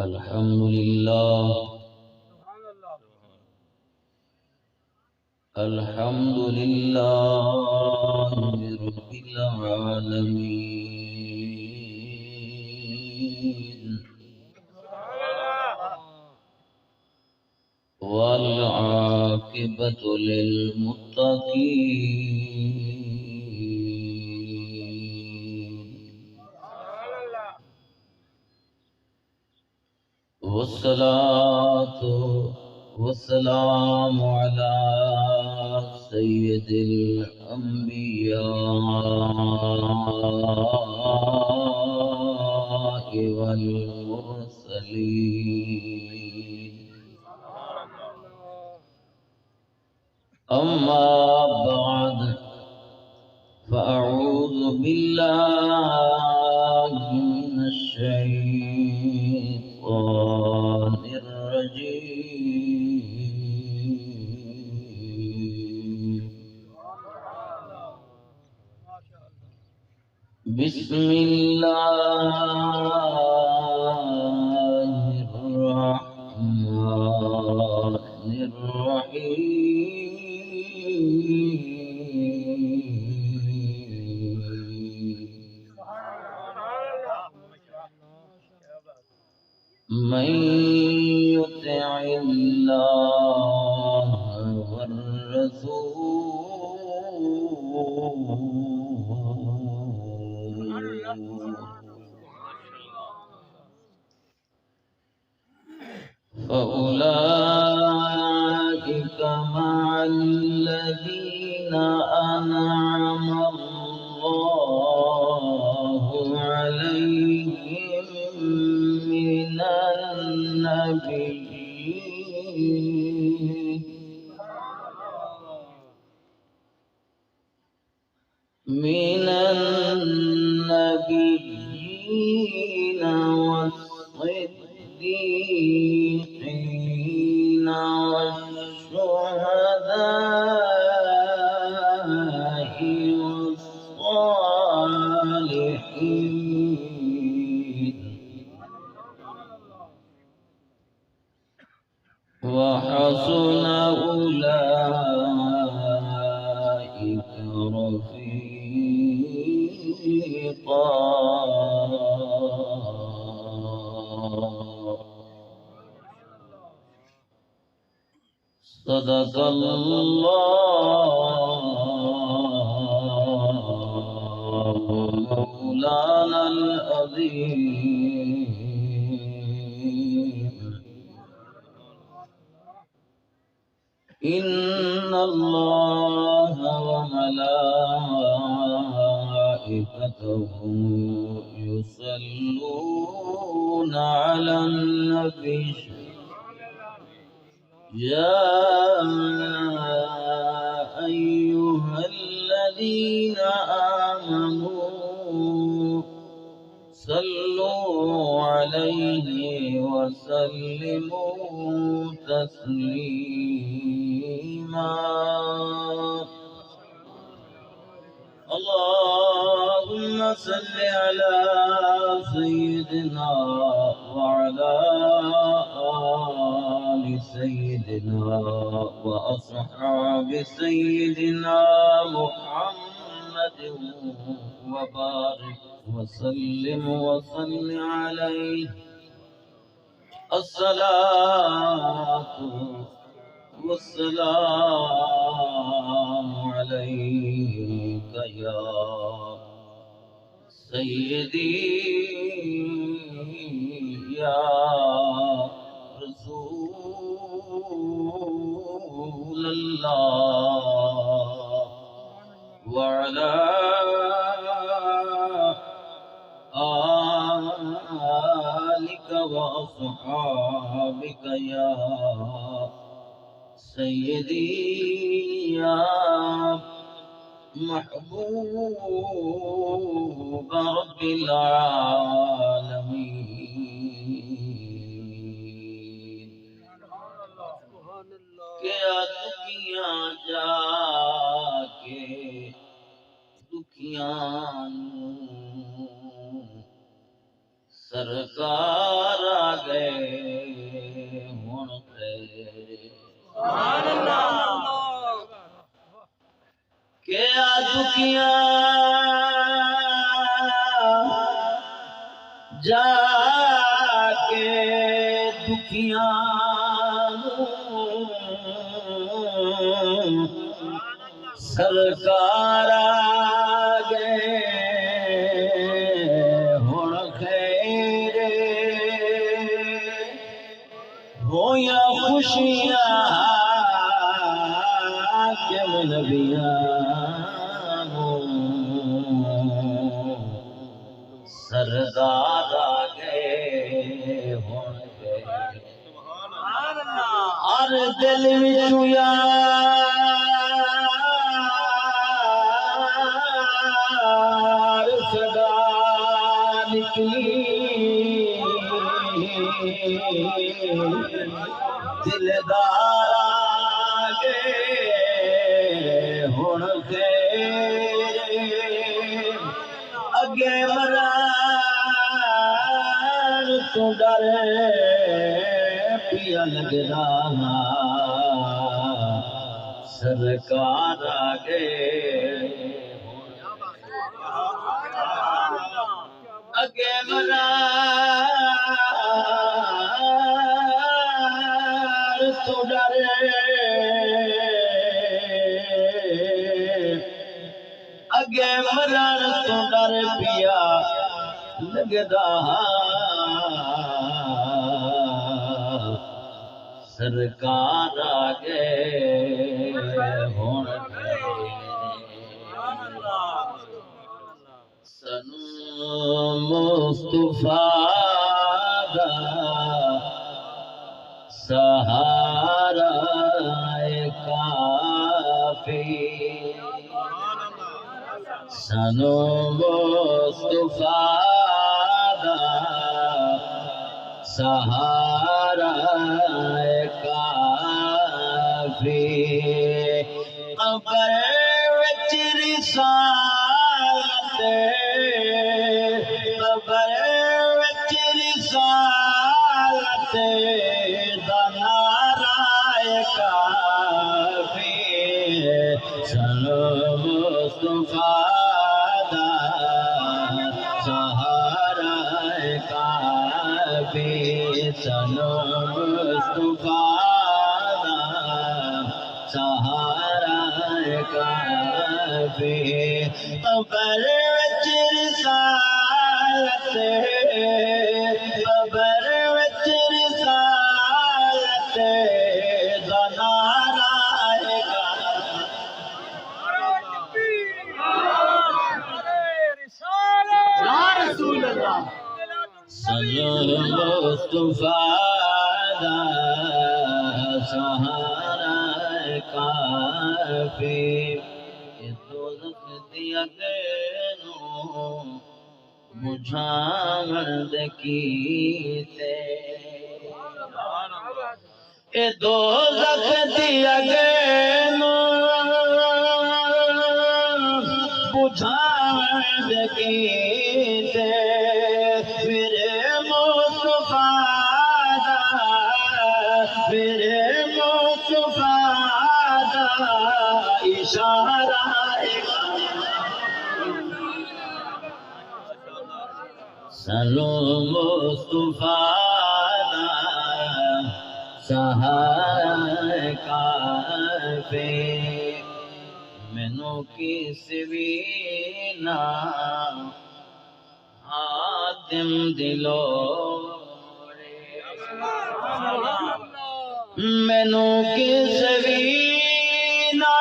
الحمد لله الحمد لله رب العالمين والعاقبة للمتقين والصلاة والسلام على سيد الأنبياء والمرسلين أما بعد فأعوذ بالله من الشيطان الرجيم بسم الله الرحمن الرحيم من يطع الله والرسول فأولئك مع الذين أنعم الله عليهم من النبيين والصديقين والشهداء والصالحين وحسن أولئك رفيقا صدق الله مولانا العظيم إن الله وملائكته يصلون على النبي يا أيها الذين آمنوا صلوا عليه وسلموا تسليما اللهم صل على سيدنا وعلى آل سيدنا وأصحاب سيدنا محمد وبارك وسلم وصل عليه الصلاة والسلام عليك يا سيدي يا رسول الله وعلى آلك وأصحابك يا سيدي يا محبوب رب العالمين سرکار آ گئے ہن تیرے سبحان اللہ کہ آ دکیاں جا کے دکھیاں سرکار آ گئے ہن خیر ہویا خوشیاں کہ نبیاں سردار آ گئے ہن گئے سبحان اللہ ہر دل وچوں یار صدا نکلی دلدار آ گئے ہن خیر اگے مران تو ڈر پیا لگدا سرکار آ گئے اگے مران تو ڈر اگے مران تو ڈر پیا لگدا سرکار آ گئے ہن سنو مصطفیٰ دا سہارا کافی سنو مصطفیٰ دا سہارا کافی قبر وچ رسالت قبر وچ رسالت دا نعرہ کافی سنو مصطفیٰ دا سہارا کافی سنو مصطفیٰ دا سہارا کافی قبر وچ رسالت قبر وچ رسالت دا نعرہ یا رسول اللہ سنو مصطفیٰ دا سہارا کافی دوزخ دی اگوں بجھاون دے کیتے اے دوزخ دی اگوں بجھاون دے کیتے میرے مصطفیٰ دا میرے مصطفیٰ دا اشارہ سنو مصطفیٰ دا سہارا کافی مینوں کس وی نہ حاتم دلوڑے مینوں کس وی نہ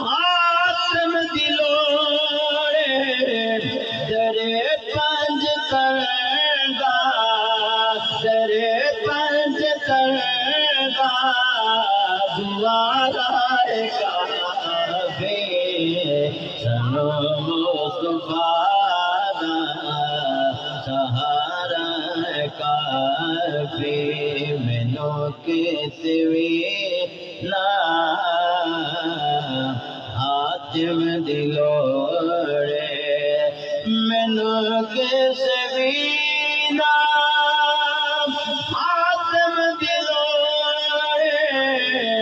حاتم دلوڑے درے پنج کرنگا درے پنج کرنگا دوارا کافی سنو مصطفیٰ دا سہارا کافی مینوں کس وی نہ حاتم دلوڑے مینو کس وینا آتم دلو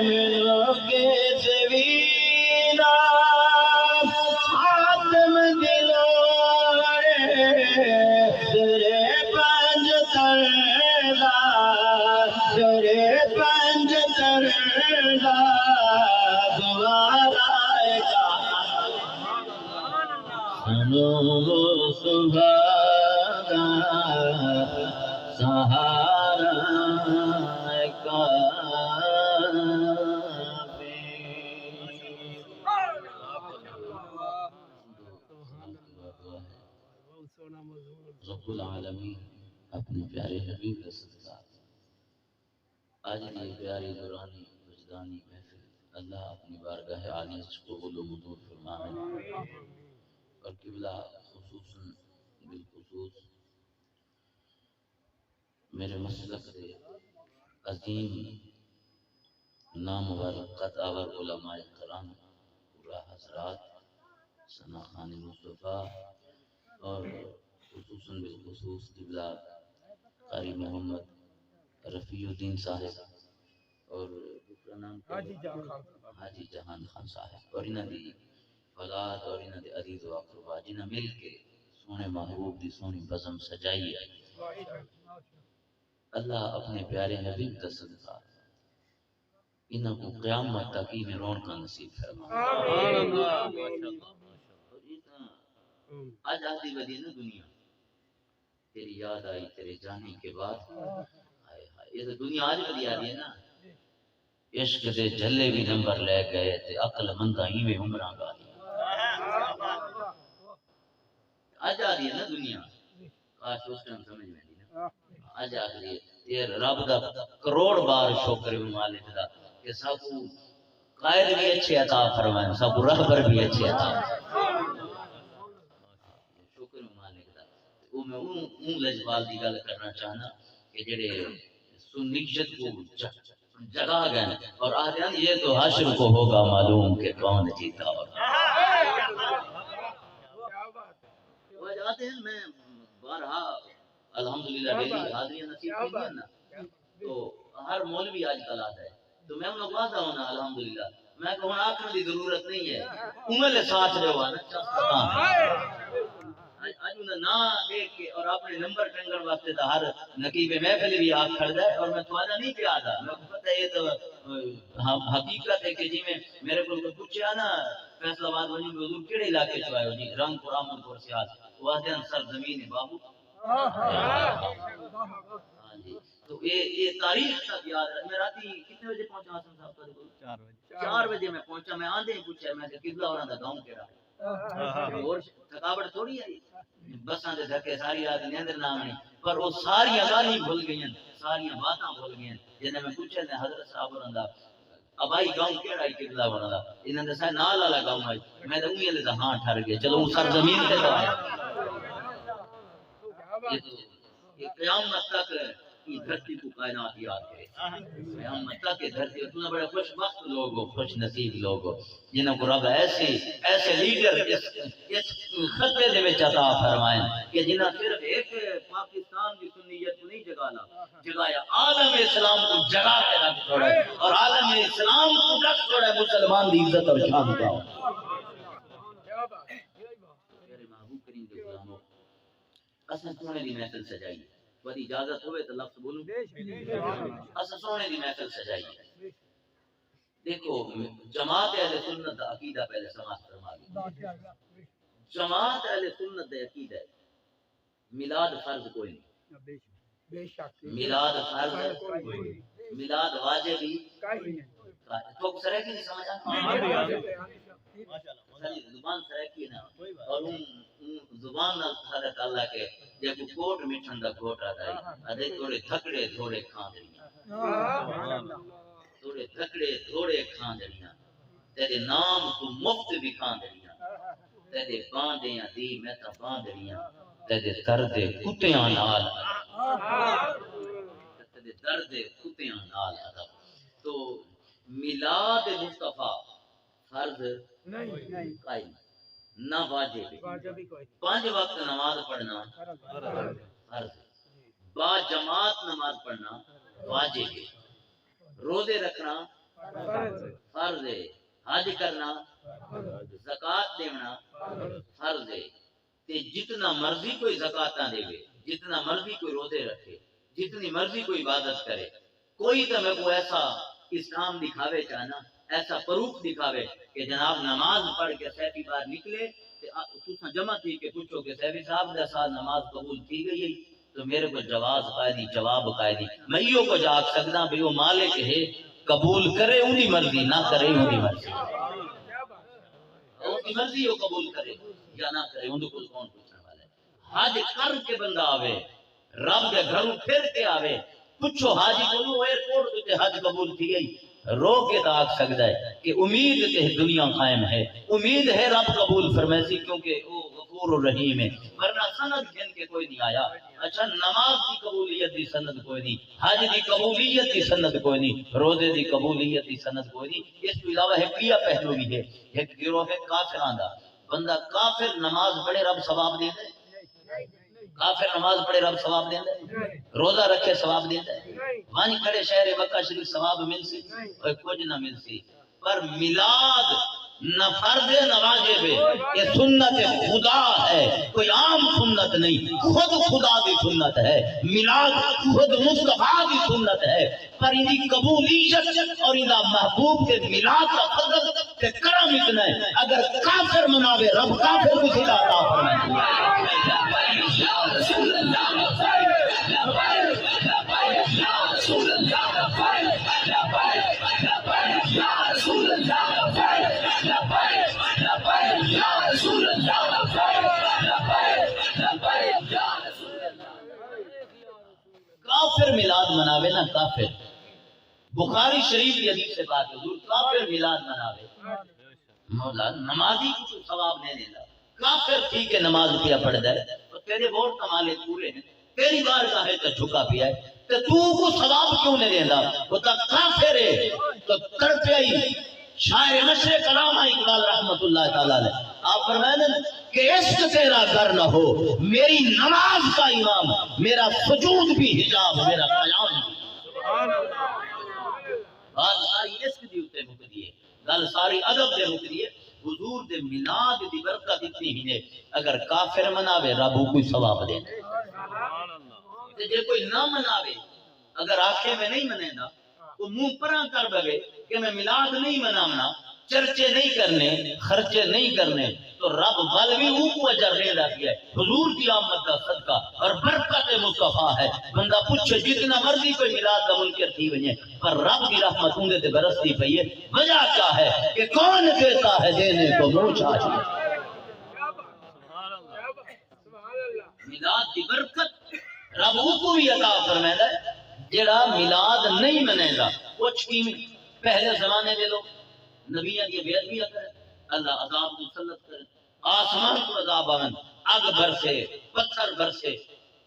مینو کس وینا آتم دلو تیرے پنج تردا تیرے پنج تردا دوارا سنو سبھاگا سہارا کا رب العالمین اپنے پیارے حبیب کا صدقہ آج کی پیاری دورانی وجدانی محفل اللہ اپنی بارگاہ عالیہ کو قبول و منظور فرمائے اور قبلہ خصوصاً بالخصوص میرے مسلک سے عظیم نامور قطعور علماء کرام پورا حضرات ثنا خان مصطفیٰ اور خصوصاً بالخصوص قبلہ قاری محمد رفیع الدین صاحب اور دوسرا نام حاجی جہان خان صاحب اور انہاں دی اولاد اور انہاں دے عزیز و اقربا جنہاں مل کے سونے محبوب دی سونی بزم سجائی ہے اللہ اپنے پیارے حبیب دا صدقہ انہاں کو قیامت تک ہی میں رونقاں نصیب فرمائے آج آتی بدی نا دنیا تیری یاد آئی تیرے جانے کے بعد ہائے ہائے یہ تو دنیا آج بدی آ رہی ہے نا عشق دے جھلے بھی نمبر لے گئے تے عقل مندہ ہی میں عمرہ گا آج آ رہی ہے نا دنیا کاش اس ٹائم سمجھ میں نہیں نا آج آ رہی ہے یہ رب دا کروڑ بار شکر مالک دا کہ سب قائد بھی اچھے عطا فرمائیں سب رہبر بھی اچھے عطا شکر مالک دا وہ میں اون لجبال دی گل کرنا چاہنا کہ جڑے سنیت کو جگہ گئے اور آدھے یہ تو حشر کو ہوگا معلوم کہ کون جیتا اور وہ جاتے ہیں میں بارہا الحمدللہ ڈیلی حاضری نصیب کی دیا نا تو ہر مولوی آج کل آتا ہے تو میں انہوں کو آتا ہوں نا الحمدللہ میں کہوں آکھنے دی ضرورت نہیں ہے امل ساتھ جو ہوا نا آج انہیں نا دیکھ کے اور اپنے نمبر ٹنگر واسطے تھا ہر نقیب محفل بھی آگ کھڑ جائے اور میں تواجہ نہیں کیا آدھا میں کو پتہ یہ تو حقیقت ہے کہ جی میں میرے کو پوچھے نا فیصلہ آباد وجہ حضور کیڑے علاقے چوائے ہو جی رنگ پور آمن پور سیاس واضح سر زمین ہے بابو ہاں جی تو یہ تاریخ تک یاد ہے میں راتی کتنے بجے پہنچا حسن صاحب کا دیکھو 4 بجے میں پہنچا میں آندے ہی پوچھا میں کہ قبلہ ہونا دا گاؤں کیڑا اور تھکاوٹ تھوڑی ہے بساں دے دھکے ساری رات نیندر نہ آنی پر وہ ساری گالی بھول گئی ساری باتاں بھول گئی جنہیں میں پوچھا نے حضرت صاحب رندا ابائی گاؤں کیڑا ہے قبلہ ہونا دا انہاں دے سائے نال والا گاؤں ہے میں تے اوہی دے ہاں ٹھر گیا چلو سر زمین تے تو یہ قیامت تک کی دھرتی کو کائنات یاد کرے قیامت تک کی دھرتی تم بڑے خوش بخت لوگ ہو خوش نصیب لوگ ہو جنہوں کو رب ایسے لیڈر اس خطے دے وچ عطا فرمائیں کہ جنہاں صرف ایک پاکستان کی سنیت کو نہیں جگایا عالم اسلام کو جگا کے رکھ چھوڑے اور عالم اسلام کو رکھ چھوڑے مسلمان دی عزت اور شان کا میرے محبوب کریم کے غلاموں اساں سونے دی محفل سجائی وہی اجازت ہوئے تو لفظ بولوں اساں سونے دی محفل سجائی دیکھو جماعت اہل سنت دا عقیدہ پہلے سماعت فرما لی جماعت اہل سنت دا عقیدہ ہے میلاد فرض کوئی نہیں بے شک میلاد فرض میلاد واجب ہی تو سرے کی نہیں سمجھا زبان سرکی نا اور زبان نال حضرت اللہ کے جب کوٹ مٹھن دا کوٹ آتا ہے ادے تھوڑے تھکڑے تھوڑے کھان دیاں تھوڑے تھکڑے تھوڑے کھان دیاں تیرے نام کو مفت بھی کھان دیاں تیرے باندیاں دی میں تا باندیاں تیرے درد کتیاں نال تیرے درد کتیاں نال تو میلاد مصطفیٰ فرض نہیں قائم نہ واجب ہے۔ 5 وقت نماز پڑھنا فرض ہے، با جماعت نماز پڑھنا واجب ہے، روزے رکھنا فرض ہے، حج کرنا زکات دینا فرض ہے۔ تے جتنا مرضی کوئی زکاتاں دے، جتنا مرضی کوئی روزے رکھے، جتنی مرضی کوئی عبادت کرے، کوئی تو میں کو ایسا اسلام دکھاوے چاہنا، ایسا پروف دکھاوے کہ جناب نماز پڑھ کے سیفی باہر نکلے تو جمع تھی کہ پوچھو کہ سیفی صاحب کا سال نماز قبول کی گئی ہے، تو میرے کو جواب قائدی میں یہ کو جاگ سکتا بھی وہ مالک ہے، قبول کرے انہی مرضی، نہ کرے انہی مرضی، انہی مرضی وہ قبول کرے یا نہ کرے، ان کو کون پوچھنے والا ہے۔ حج کر کے بندہ آوے، رب کے گھروں پھر کے آوے، پوچھو حاجی کو ایئرپورٹ تے حج قبول تھی گئی، رو کے تاک سکتا ہے کہ امید تے دنیا قائم ہے، امید ہے رب قبول فرمائے کیونکہ وہ غفور الرحیم ہے، ورنہ سند گن کے کوئی نہیں آیا۔ اچھا نماز دی قبولیت دی سند کوئی نہیں، حج دی قبولیت دی سند کوئی نہیں، روزے دی قبولیت دی سند کوئی نہیں۔ اس کے علاوہ ایک کیا پہلو بھی ہے، ایک گروہ ہے کافران دا، بندہ کافر نماز پڑھے رب ثواب دے دے، کافر نماز پڑھے رب ثواب دے دے، روزہ رکھے ثواب دے دے، وہاں کھڑے شہر مکہ شریف ثواب مل سی اور کچھ نہ مل سی۔ پر میلاد نہ فرض ہے نہ واجب ہے، یہ سنت خدا ہے، کوئی عام سنت نہیں، خود خدا کی سنت ہے، میلاد خود مصطفیٰ کی سنت ہے۔ پر ان کی قبولیت اور ان محبوب کے میلاد کا فضل تے کرم اتنا ہے، اگر کافر مناوے رب کافر کو سلا عطا فرمائے۔ کافر میلاد مناوے نا کافر، بخاری شریف کی حدیث سے بات ہے، حضور کافر میلاد مناوے، مولا نمازی کو ثواب نہیں دیتا، کافر ٹھیک ہے نماز پیا پڑھ دے تو تیرے ووٹ کمالے پورے ہیں، تیری بار کا ہے تو جھکا پیا ہے، تو کو ثواب کیوں نہیں دیتا؟ وہ تو کافر ہے تو کر پیا ہی۔ شاعر مشرق علامہ اقبال رحمت اللہ تعالیٰ نے آپ فرمائیں کہ عشق تیرا گر نہ ہو میری نماز کا امام، میرا سجود بھی حجاب، میرا قیام بھی۔ بات ساری عشق دی ہوتے مکدی ہے، گل ساری ادب دے مکدی ہے، حضور دے میلاد دی برکت اتنی ہی ہے، اگر کافر مناوے رب کوئی ثواب دے دے، جے کوئی نہ مناوے، اگر آنکھیں میں نہیں منے گا وہ منہ پرا کر بگے کہ میں میلاد نہیں منانا، چرچے نہیں کرنے، خرچے نہیں کرنے، تو رب بل بھی وہ کو اجر دے رہا ہے۔ حضور کی آمد کا صدقہ اور برکت مصطفیٰ ہے، بندہ پوچھے جتنا مرضی کوئی میلاد کا منکر تھی وجہ، پر رب کی رحمت اندے تے برستی پئی ہے۔ وجہ کیا ہے کہ کون دیتا ہے دینے کو منہ چاہیے۔ میلاد کی برکت رب کو بھی عطا فرمائے ہے، جڑا میلاد نہیں منے گا کچھ کی پہلے زمانے دے لوگ نبیوں کی بیعت بھی کرے، اللہ عذاب مسلط کرے، آسمان کو عذاب آن، آگ برسے، پتھر برسے،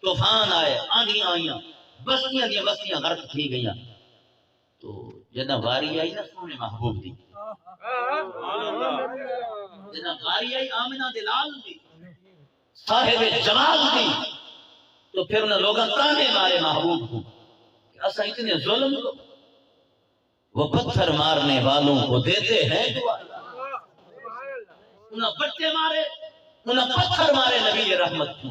طوفان آئے، آندھیاں آئیاں، بستیاں دی بستیاں غرق تھی گئیاں، تو جنہ واری آئی نا سونے محبوب دی، جنہ واری آئی آمنہ دلال دی، صاحب جمال دی، تو پھر انہیں لوگاں تانے مارے محبوب کو کہ ایسا اتنے ظلم کو وہ پتھر مارنے والوں کو دیتے ہیں دعا، انہیں بٹے مارے، انہیں پتھر مارے نبی رحمت کو،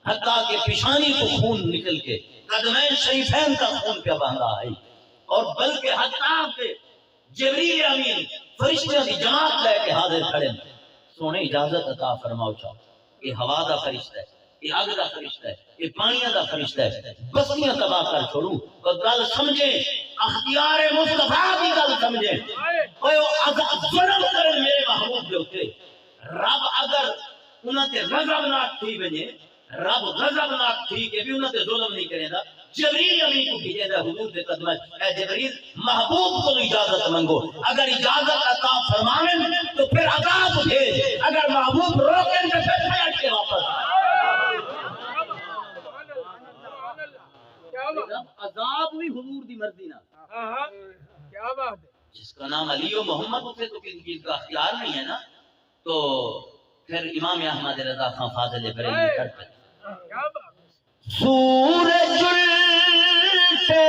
حتیٰ کہ پیشانی کو خون نکل کے قدمین شریفین کا خون پہ باندھا ہے، اور بلکہ حتیٰ کہ جبریل امین فرشتوں کی جماعت لے کے حاضر کھڑے سونے اجازت عطا فرماؤ چاہو، یہ ہوا دا فرشتہ ہے، یہ آگ دا فرشتہ ہے، یہ پانیاں دا فرشتہ ہے، بستیاں تباہ کر چھوڑوں، اور گل سمجھیں اختیار مصطفیٰ کی گل سمجھیں، ظلم کرن میرے محبوب دے ہوتے، رب اگر انہاں تے غضبناک تھی بنے، رب غضبناک تھی کہ بھی انہاں تے ظلم نہیں کرے دا، جبریل امین کو بھیجے دا حضور دے قدمہ، اے جبریل محبوب کو اجازت منگو، اگر اجازت عطا فرمائیں تو پھر عذاب بھیج، اگر محبوب روکیں تو پھر پھیٹ کے واپس عذاب بھی حضور دی مرضی نہ، کیا بات ہے، جس کا نام علی و محمد اسے تو کسی چیز کا اختیار نہیں ہے نا، تو پھر امام احمد رضا خان فاضل بریلوی کرتے کیا بات سورج الٹے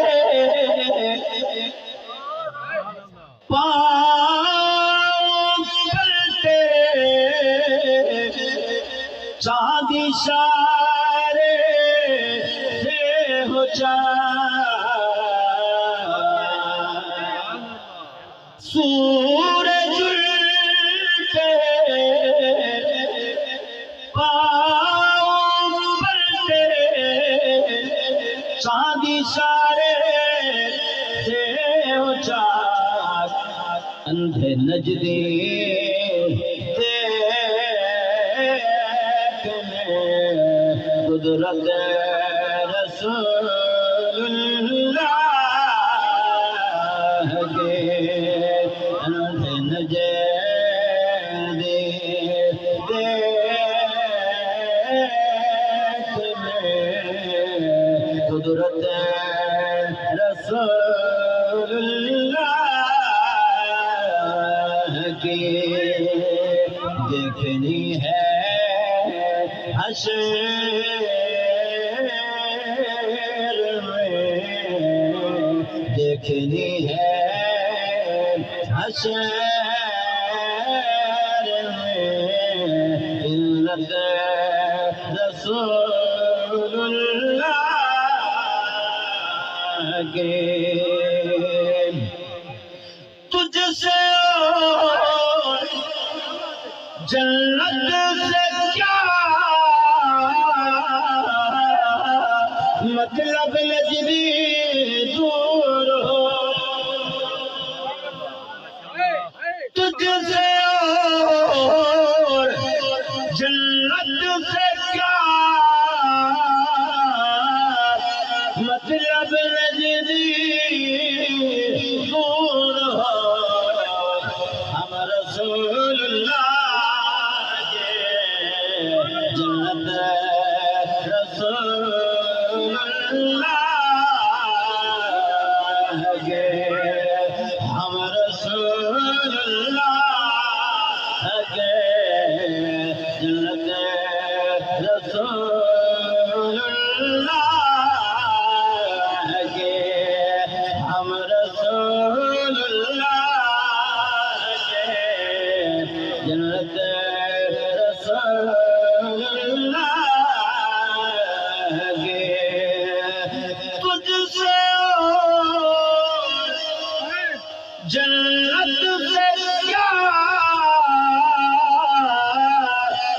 پاؤں پلٹے چاند اشارے سے ہو سورج الٹے پاؤں پلٹے چاند اشارے سے ہو اندھے نجدی دیکھنے قدرت رسول اللہ کے اندھے نجدی دیکھنے قدرت رسول اللہ کی دیکھنی ہے حشر میں دیکھنی ہے حشر میں علت رسول اللہ کے تجھ سے جنت سے کیا مطلب نجدی دور ہو تجھ سے اور جنت سے کیا مطلب نجدی دور ہو ہم رسول اللہ جنت رسول اللہ کے ہم رسول اللہ کے جنت رسول اللہ کے ہم رسول اللہ کے جنت رسول تجھ سے جنت سے کیا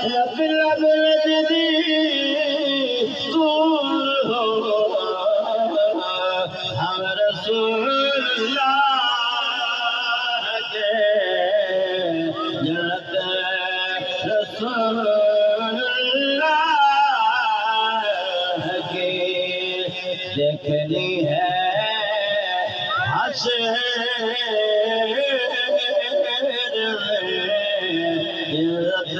مطلب نجدی دور ہو ہم رسول اللہ کے جنت رسول اللہ کی دیکھنی ہے حشر میں عزت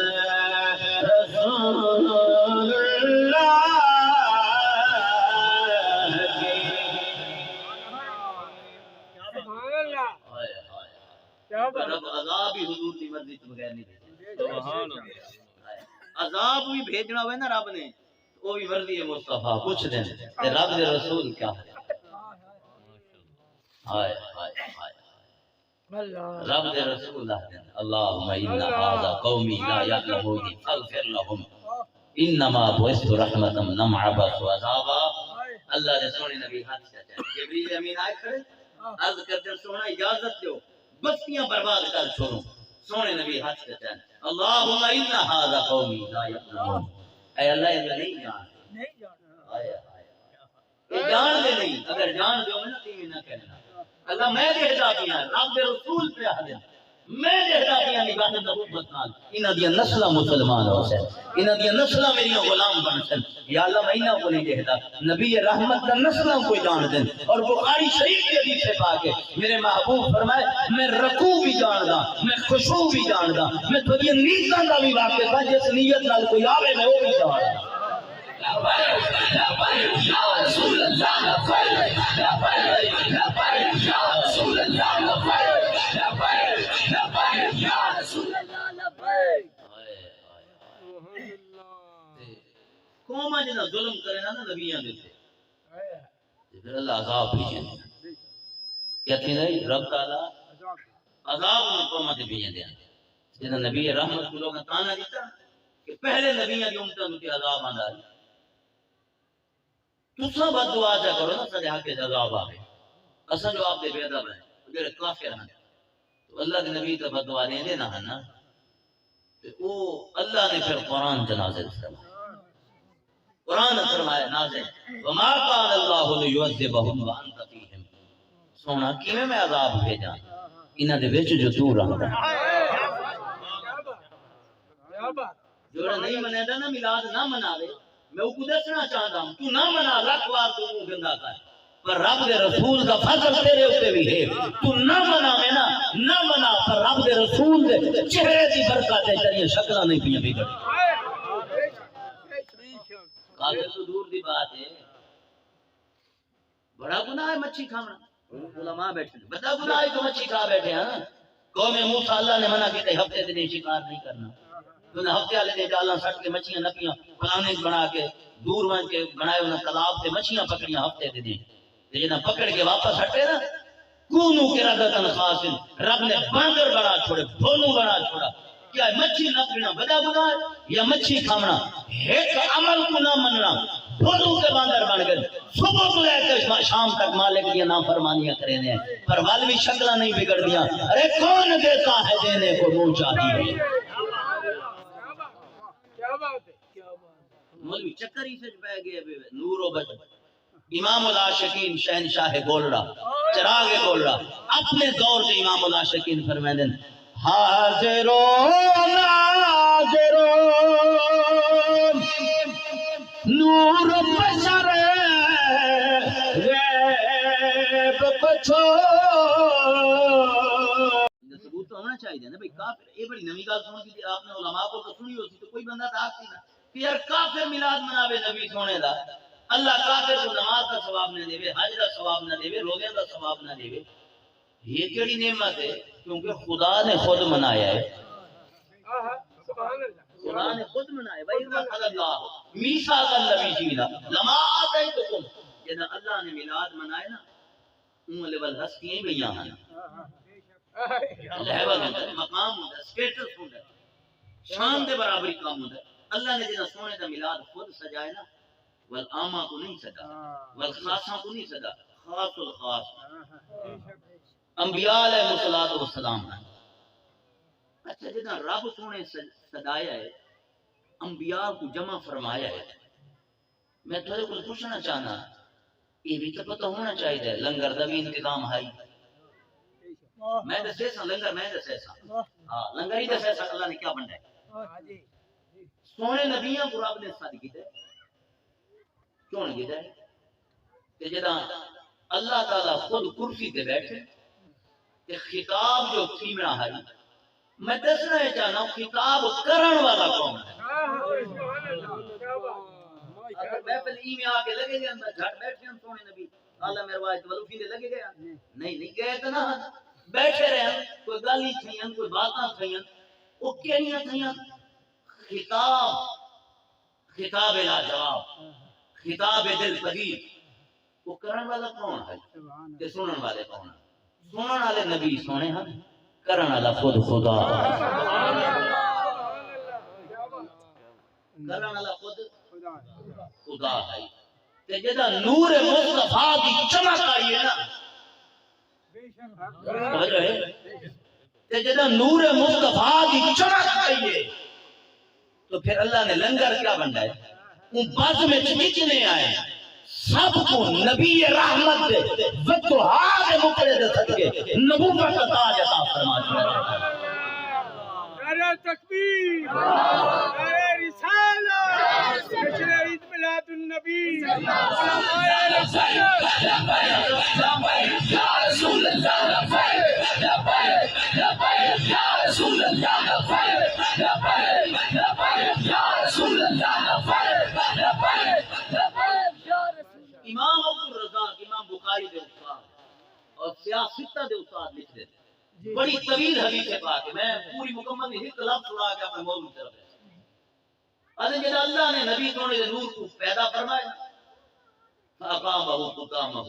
رسول اللہ کی سبحان اللہ کیا بات رب عذاب ہی حضور کی مرضی تو بغیر نہیں دیتے سبحان اللہ عذاب بھی بھیجنا ہوئے نا رب نے وہ بھی مرضی ہے مصطفیٰ کچھ دن تے رب دے رسول کیا ہے ہائے ہائے ہائے رب دے رسول اللہ اللہم ان هذا قومی لا یعلمونی فاغفر لهم انما بعثت رحمتا لم عبث عذابا اللہ نے سونے نبی ہاتھ سے جبریل امین آئے کھڑے عرض کرتے سونا اجازت دو بستیاں برباد کر چھوڑو سونے نبی ہاتھ سے اللہم ان هذا قومی لا یعلمون اے اللہ یہ نہیں جانتے آئے آئے یہ جان دے نہیں اگر جان دو میں نہ تیمی نہ کہنا اللہ میں دیکھتا کیا رب دے رسول پہ حاضر میں دیکھتا کیا نگاہ نبوت نال انہاں دی نسلاں مسلمان ہو سن انہاں دی نسلاں میری غلام بن سن یا اللہ میں انہاں کو نہیں دیکھتا نبی رحمت دا نسلاں کو جان دین اور بخاری شریف کی حدیث سے پاک ہے میرے محبوب فرمائے میں رکوع بھی جاندا میں خشوع بھی جاندا میں تھوڑی نیتاں دا بھی واقف ہاں جس نیت نال کوئی آوے میں وہ بھی جاندا یا رسول اللہ قوم جنا ظلم کرے نا نبیاں دے تے پھر اللہ عذاب بھیجے کیا تھی نہیں رب تعالی عذاب نہ قوم تے بھیجے دے جنا نبی رحمت کو لوگ تانا دیتا کہ پہلے نبیاں دی امتاں تے عذاب آندا ہے تساں بد دعا جا کرو نا سارے حق عذاب آوے اساں جو آپ دے بے ادب ہیں جڑے کافر ہیں تو اللہ کے نبی تے بد دعا دے نا ہے نا او اللہ نے پھر قرآن جنازے فرمایا قرآن فرمایا نازل وما قال اللہ لیعذبهم وانت فیہم سونا کیویں میں عذاب بھیجاں انہاں دے وچ جو تو رہندا جو نہیں منیدا نا میلاد نہ مناوے میں کو دسنا چاہتا ہوں تو نہ منا لاکھ بار تو منہ گندا کر پر رب دے رسول کا فضل تیرے اوپر بھی ہے تو نہ منا میں نہ منا پر رب دے رسول دے چہرے دی برکت ہے تیری شکلاں نہیں پیاں بگڑ کافر تو دور دی بات ہے بڑا گناہ ہے مچھی کھانا علماء بیٹھے بڑا گناہ ہے تو مچھی کھا بیٹھے ہیں قوم موسیٰ اللہ نے منع کیا ہفتے دن شکار نہیں کرنا انہیں ہفتے والے نے جالاں سٹ کے مچھیاں نپیاں پلانے بنا کے دور وہاں کے بنائے انہیں تالاب سے مچھیاں پکڑیاں ہفتے دن جنہیں پکڑ کے واپس ہٹے نا کونو قرادتن خاصن رب نے باندر بنا چھوڑے بھونو بنا چھوڑا کیا مچھی نپنا بڑا گناہ ہے یا مچھی کھانا ایک عمل کو نہ مننا بھونو کے باندر بن گئے صبح کو لے کے شام تک مالک یہ نافرمانیاں کریں ہیں پر والوی شکلہ نہیں بگڑ دیا ارے کون دیتا ہے دینے کو منہ چاہتی ہے مولوی چکر ہی سے بہ گئے نور و بچ امام العاشقین شہنشاہ گولڑا چراغ گولڑا اپنے دور سے امام العاشقین فرمائیں دیں حاضرو ناظرو نور بشر غیب پچھو ثبوت تو ہونا چاہیے نا بھئی کافر یہ بڑی نمی گال سن کی آپ نے علماء کو تو سنی ہوتی تو کوئی بندہ تھا نا کہ یار کافر میلاد مناوے نبی سونے دا اللہ کافر کو نماز کا ثواب نہ دے حج کا ثواب نہ دے روزے کا ثواب نہ دے یہ کیڑی نعمت ہے کیونکہ خدا نے خود منایا ہے خدا نے خود منایا بھائی اللہ میثاق النبیین لما آتیتکم جنا اللہ نے میلاد منایا نا ان لیول ہستیاں بیاں ہیں لیول ہوتا ہے مقام ہوتا ہے سٹیٹس ہوتا ہے شان دے برابری کام ہوتا ہے اللہ نے جنا سونے کا میلاد خود سجائے نا والعامہ کو نہیں سجا والخاصہ کو نہیں سجا خاص الخاص انبیاء علیہ السلام اچھا جنا رب سونے سجایا ہے انبیاء کو جمع فرمایا ہے میں تھوڑے کچھ پوچھنا چاہنا یہ بھی تو پتہ ہونا چاہیے لنگر دا بھی انتظام ہے میں دسے سا لنگر میں دسے سا ہاں لنگر ہی دسے سا اللہ نے کیا بنایا سونے نبیوں کو رب نے ساتھ کیتا ہے کیوں نہیں کیتا ہے کہ جدا اللہ تعالیٰ خود کرسی تے بیٹھے کہ خطاب جو تھیمنا ہے میں دسنا ہے چاہنا خطاب کرن والا کون ہے اگر محفل ای میں آکے لگے گئے اندر جھٹ بیٹھے ہم سونے نبی اللہ میرے واجد ولوفی دے لگے گئے نہیں گئے تو نہ بیٹھے رہے ہیں کوئی گالی تھئیں کوئی باتاں تھئیں وہ کہنیاں تھئیں خطاب لا جواب خطاب دل پذیر وہ کرن والا کون ہے کہ سنن والے کون ہے سنن والے نبی سونے ہیں کرن والا خود خدا کرن والا خود خدا ہے تے جدا نور مصطفیٰ کی چمک آئی ہے نا تے جدا نور مصطفیٰ کی چمک آئی ہے تو پھر اللہ نے لنگر کیا بنایا ان باز میں جتنے آئے سب کو نبی رحمت دے وقتحاد مقرد صدقے نبوت کا تاج عطا فرما دیا نعرہ تکبیر نعرہ رسالہ جشن عید میلاد النبی علماء رسالت یا رسول اللہ لبیک یا رسول اللہ لبیک یا رسول اللہ لبیک امام عبدالرزاق امام بخاری دے استاد اور سیاستہ دے استاد لکھ دے بڑی طویل حدیث پاک ہے میں پوری مکمل نہیں ایک لفظ اڑا کے اپنے موضوع طرف ادھے جڑا اللہ نے نبی سونے دے نور کو پیدا فرمایا فاقامہ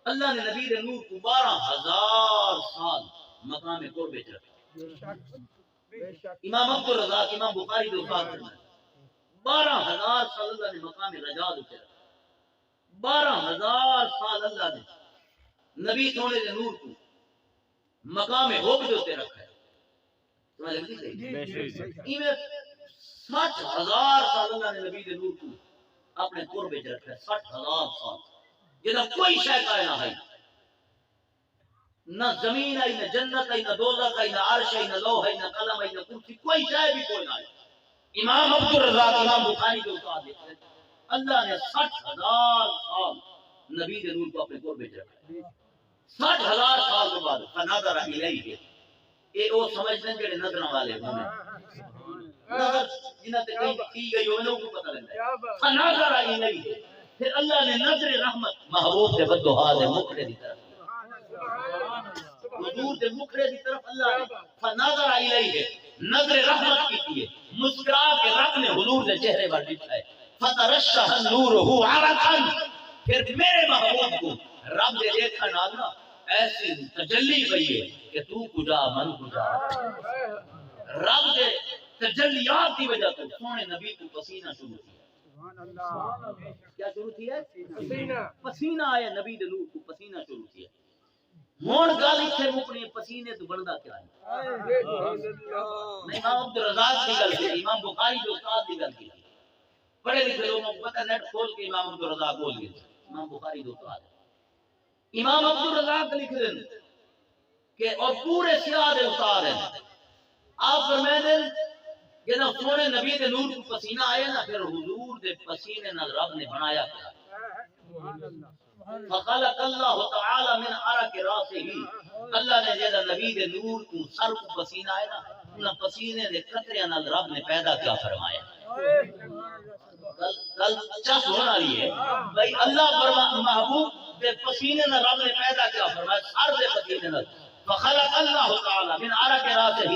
اللہ نے نبی دے نور کو 12,000 سال مقام قرب وچ رکھا. امام عبدالرزاق امام بخاری دے وفات فرمایا 12,000 سال اللہ نے مقام رجاء تے رکھا. 12,000 سال اللہ نے نبی سونے دے نور کو مقام حب دے تے رکھا ہے. سمجھ لگی صحیح؟ ایویں 60,000 سال اللہ نے نبی دے نور کو اپنے قرب وچ رکھا ہے. 60,000 سال جدا کوئی شے کا نہ ہے، نہ زمین آئی، نہ جنت آئی، نہ دوزخ آئی، نہ عرش آئی، نہ لوح آئی، نہ قلم آئی، نہ کرسی، کوئی شے بھی کوئی نہ ہے. امام عبدالرزاق امام بخاری کے استاد لکھتے ہیں اللہ نے 60,000 سال نبی دے نور کو اپنے قرب وچ رکھا. 60,000 سال کے بعد فنظر الیہ، اے او سمجھتے ہیں جڑے نظراں والے ہونے نظر جنہاں تے کہیں کی گئی ہوے نو کو پتہ لگتا ہے. فنظر الیہ، پھر اللہ نے نظر رحمت محبوب دے بددعا دے مکھڑے دی طرف، حضور دے مکھڑے دی طرف اللہ نے فنظر الیہ نظر رحمت کی ہے. مسکرا کے رب نے حضور دے چہرے پر لکھا ہے فترشح نورہ عرقا، پھر میرے محبوب کو رب دے دیکھا نال ایسی تجلی گئی ہے کہ تو کجا من کجا. رب دے تجلیات کی وجہ سے سونے نبی کو پسینہ شروع کیا. کیا شروع کیا ہے؟ پسینہ آیا نبی دے نور کو پسینہ شروع کیا. ہون گل اتنے مکنی پسینے تو بندا کیا ہے؟ میں امام عبدالرزاق کی گل کی، امام بخاری جو استاد کی گل کی. پڑھے لکھے لوگوں کو پتہ نیٹ کھول کے امام عبدالرزاق بول گئے. امام بخاری جو استاد امام عبدالرزاق لکھ دیں کہ اور پورے سیاہ دے استاد ہیں. آپ فرمائیں جنہاں سونے نبی دے نور کو پسینہ آیا نا، پھر حضور دے پسینے نال رب نے بنایا کیا. فخلق اللہ تعالی من عرق راسہ، اللہ نے جیسا نبی دے نور کو سر کو پسینہ آیا نا، انہاں پسینے دے قطریاں نال رب نے پیدا کیا فرمایا. گل چس ہونا رہی ہے بھائی اللہ فرما محبوب دے پسینے نال رب نے پیدا کیا فرمایا سر دے پسینے نال. فخلق اللہ تعالی من عرق راسہ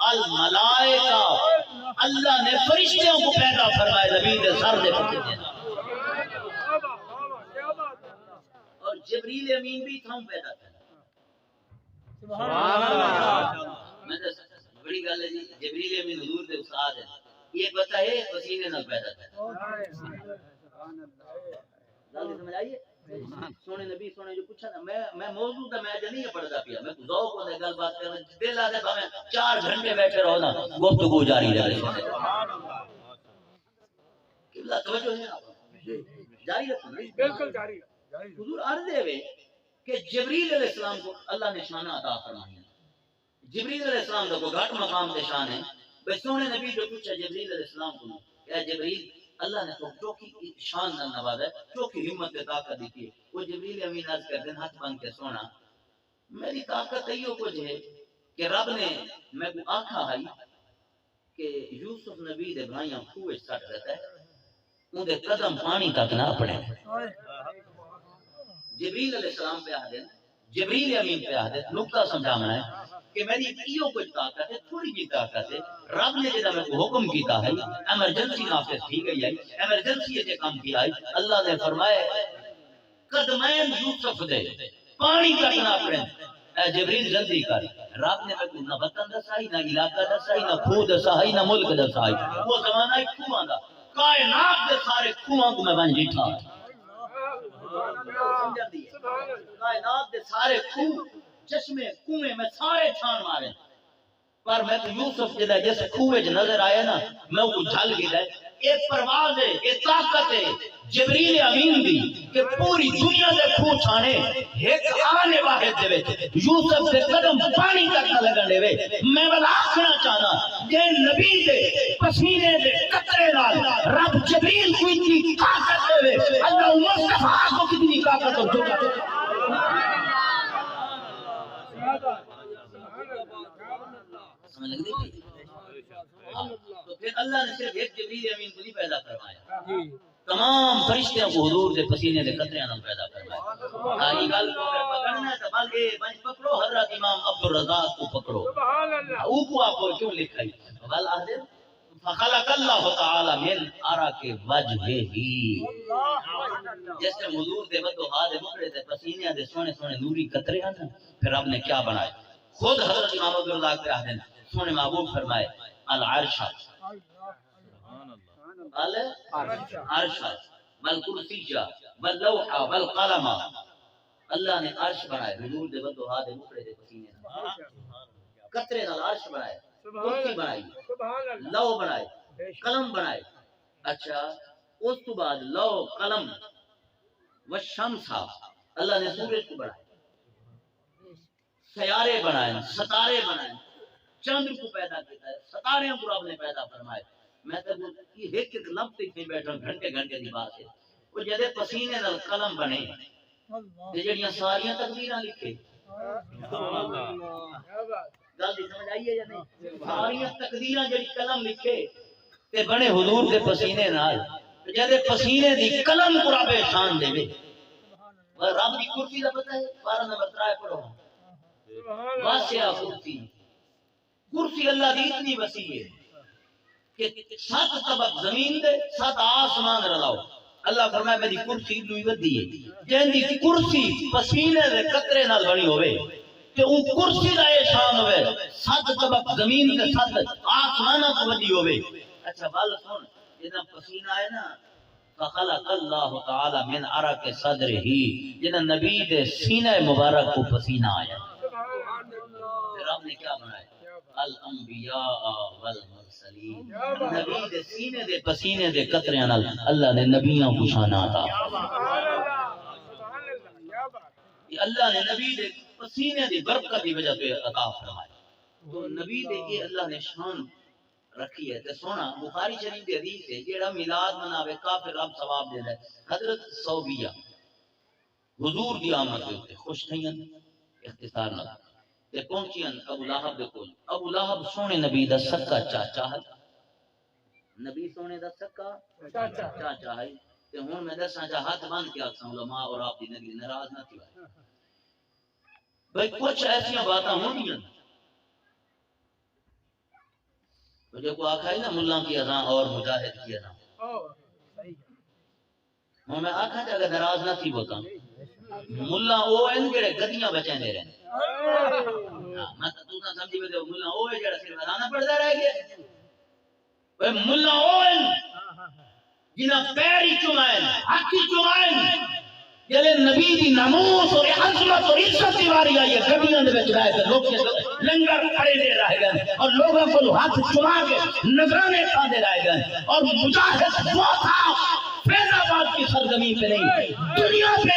الملائکہ، اللہ نے فرشتوں کو پیدا فرمایا نبی دے سر دے پسینے نال. اور جبریل امین بھی تھا پیدا کیا. سبحان اللہ. میں بڑی گل ہے جی، جبریل امین حضور دے استاد ہیں، یہ پتہ ہے پسینے نال پیدا کیا. گل سمجھ آئی ہے؟ سونے نبی سونے جو پوچھا نا میں موضوع تے میں نہیں پڑھدا پیا، میں ذوق ہوندا گل بات کرنا دل آ دے بھاویں 4 گھنٹے بیٹھے رہو نا گفتگو جاری رہے. سبحان اللہ. قبلہ توجہ ہے آپ جاری رکھو. بالکل جاری. حضور عرض ہے کہ جبریل علیہ السلام کو اللہ نے شان عطا فرمائی. جبریل علیہ السلام کا کوئی گھٹ مقام دے شان ہے. بے سونے نبی جو پوچھا جبریل علیہ السلام کو کہ جبریل اللہ نے تو چوکی شان نال نوازا ہے، چوکی ہمت تے طاقت دی ہے. وہ جبریل امین عرض کر دین ہاتھ بن کے سونا میری طاقت ایو کچھ ہے کہ رب نے میں کو آکھا ہے کہ یوسف نبی دے بھائیاں کھوے سٹ رہتا ہے اون دے قدم پانی تک نہ پڑے. جبریل علیہ السلام پہ آ دین جبریل امین پہ آ دین نقطہ سمجھانا ہے کہ میری ایو کچھ طاقت ہے، تھوڑی جی طاقت ہے. رب نے جدا میں کو حکم کیتا ہے ایمرجنسی نافذ کی گئی ہے، ایمرجنسی تے کام کیا ہے. اللہ نے فرمایا قدمین یوسف دے پانی تک نہ پڑے. اے جبریل جلدی کر. رب نے کو نہ وطن دسائی، نہ علاقہ دسائی، نہ کھو دسائی، نہ ملک دسائی. وہ زمانہ ہے کھواں دا، کائنات دے سارے کھواں کو میں بن جیٹھا. کائنات دے سارے کھو چشمے کنویں میں سارے چھان مارے، پر میں تو یوسف جدا جس کھوے وچ نظر آیا نا میں وہ جھل گیا. ایک پرواز ہے، ایک طاقت ہے جبریل امین دی کہ پوری دنیا دے کھو چھانے ایک آنے واحد دے وچ یوسف دے قدم پانی تک نہ لگن دے. میں بل آکھنا چاہنا کہ نبی دے پسینے دے قطرے نال رب جبریل کو اتنی طاقت دے، اللہ مصطفیٰ کو کتنی طاقت دے. سمجھ لگ دی؟ تو پھر اللہ نے صرف ایک جبریل امین کو نہیں پیدا فرمایا، تمام فرشتوں کو حضور دے پسینے دے قطریاں نال پیدا فرمایا. آئی گل کو پکڑنا ہے تو بلکہ بنچ پکڑو حضرت امام عبدالرزاق کو پکڑو. سبحان اللہ. او کو آپ کو کیوں لکھائی؟ بل آدھے فخلق اللہ تعالی من عرق وجہہ، جیسے حضور دے بدو ہاتھ مکڑے تے پسینے دے سونے سونے نوری قطرے ہیں نا، پھر رب نے کیا بنایا؟ خود حضرت امام ابو اللہ کے آدھے سونے محبوب فرمائے العرش العرش والکرسی واللوح والقلم، اللہ نے عرش بنائے حضور دے بدو ہاتھ مکڑے تے پسینے قطرے نال عرش بنائے، کرسی بنائی، لوح بنائے، قلم بنائے۔ اچھا اس تو بعد لوح قلم والشمس، اللہ نے سورج کو بنائے، سیارے بنائے، ستارے بنائے، چاند کو پیدا کیا ہے، ستارے کو رب نے پیدا فرمائے۔ میں تو یہ ایک ایک لفظ تھی بیٹھا گھنٹے گھنٹے دی بات ہے۔ وہ جدے پسینے نال قلم بنے تے جڑیاں ساریاں تقدیراں لکھے، گل دی سمجھ آئی ہے یا نہیں؟ ساریاں تقدیراں جڑی قلم لکھے تے بنے حضور دے پسینے نال، جدے پسینے دی قلم کو رب شان دے وے۔ رب دی کرسی دا پتہ ہے 12 نمبر 3 پڑھو، واسع کرسی، کرسی اللہ دی اتنی وسیع ہے کہ 7 طبق زمین دے 7 آسمان رلاؤ۔ اللہ فرمائے میری کرسی دوئی ودی ہے، جن دی کرسی پسینے دے قطرے نال بنی ہوئے کہ اون کرسی دا اے شان ہوئے 7 طبق زمین دے 7 آسمانہ کو ودی ہوئے۔ اچھا بال سن، جنہ پسینہ ہے نا فخلق اللہ تعالی من عرق صدرہ، جنہ نبی دے سینہ مبارک کو پسینہ آیا، رب نے کیا بنایا؟ الانبیاء والمرسلین، نبی دے سینے دے پسینے دے قطریاں نال اللہ نے نبیوں کو شان عطا، اللہ نے نبی دے پسینے دی برکت دی وجہ سے عطا فرمایا۔ تو نبی دے کے اللہ نے شان رکھی ہے۔ تے سونا بخاری شریف دی حدیث ہے جیڑا میلاد مناوے کافر رب ثواب دیندا ہے۔ حضرت صوبیہ حضور دی آمد دے اوتے خوش تھیاں اختصار نال تے پہنچیاں ابو لہب دے کول۔ ابو لہب سونے نبی دا سکا چاچا ہے، نبی سونے دا سکا چاچا ہے۔ تے ہن میں دساں جا ہاتھ باندھ کے آکھاں علماء اور آپ دی نگری ناراض نہ تھی بھئی کچھ ایسیاں باتاں ہوندیاں جو کو آکھا ہے نا ملہ کی اذان اور مجاہد کی اذان، میں آکھا جا اگر ناراض نہ تھی بوتا ملہ او ہیں جڑے گدیاں بچیں دے رہے میں تو نہ سمجھی میں ملہ او ہے جڑا صرف اذان پڑھدا رہ گیا، اے ملہ او ہیں جنہاں پیری چمائیں ہاتھی چمائیں جلے نبی دی ناموس اور عظمت اور عزت دی واری آئی ہے، گڈیاں دے وچ رہے تے لوگ لنگر کھڑے دے رہ گئے اور لوگوں کو ہاتھ چما کے نذرانے کھاندے رہ گئے، اور مجاہد وہ تھا فیض آباد کی سرزمین پہ نہیں دنیا پہ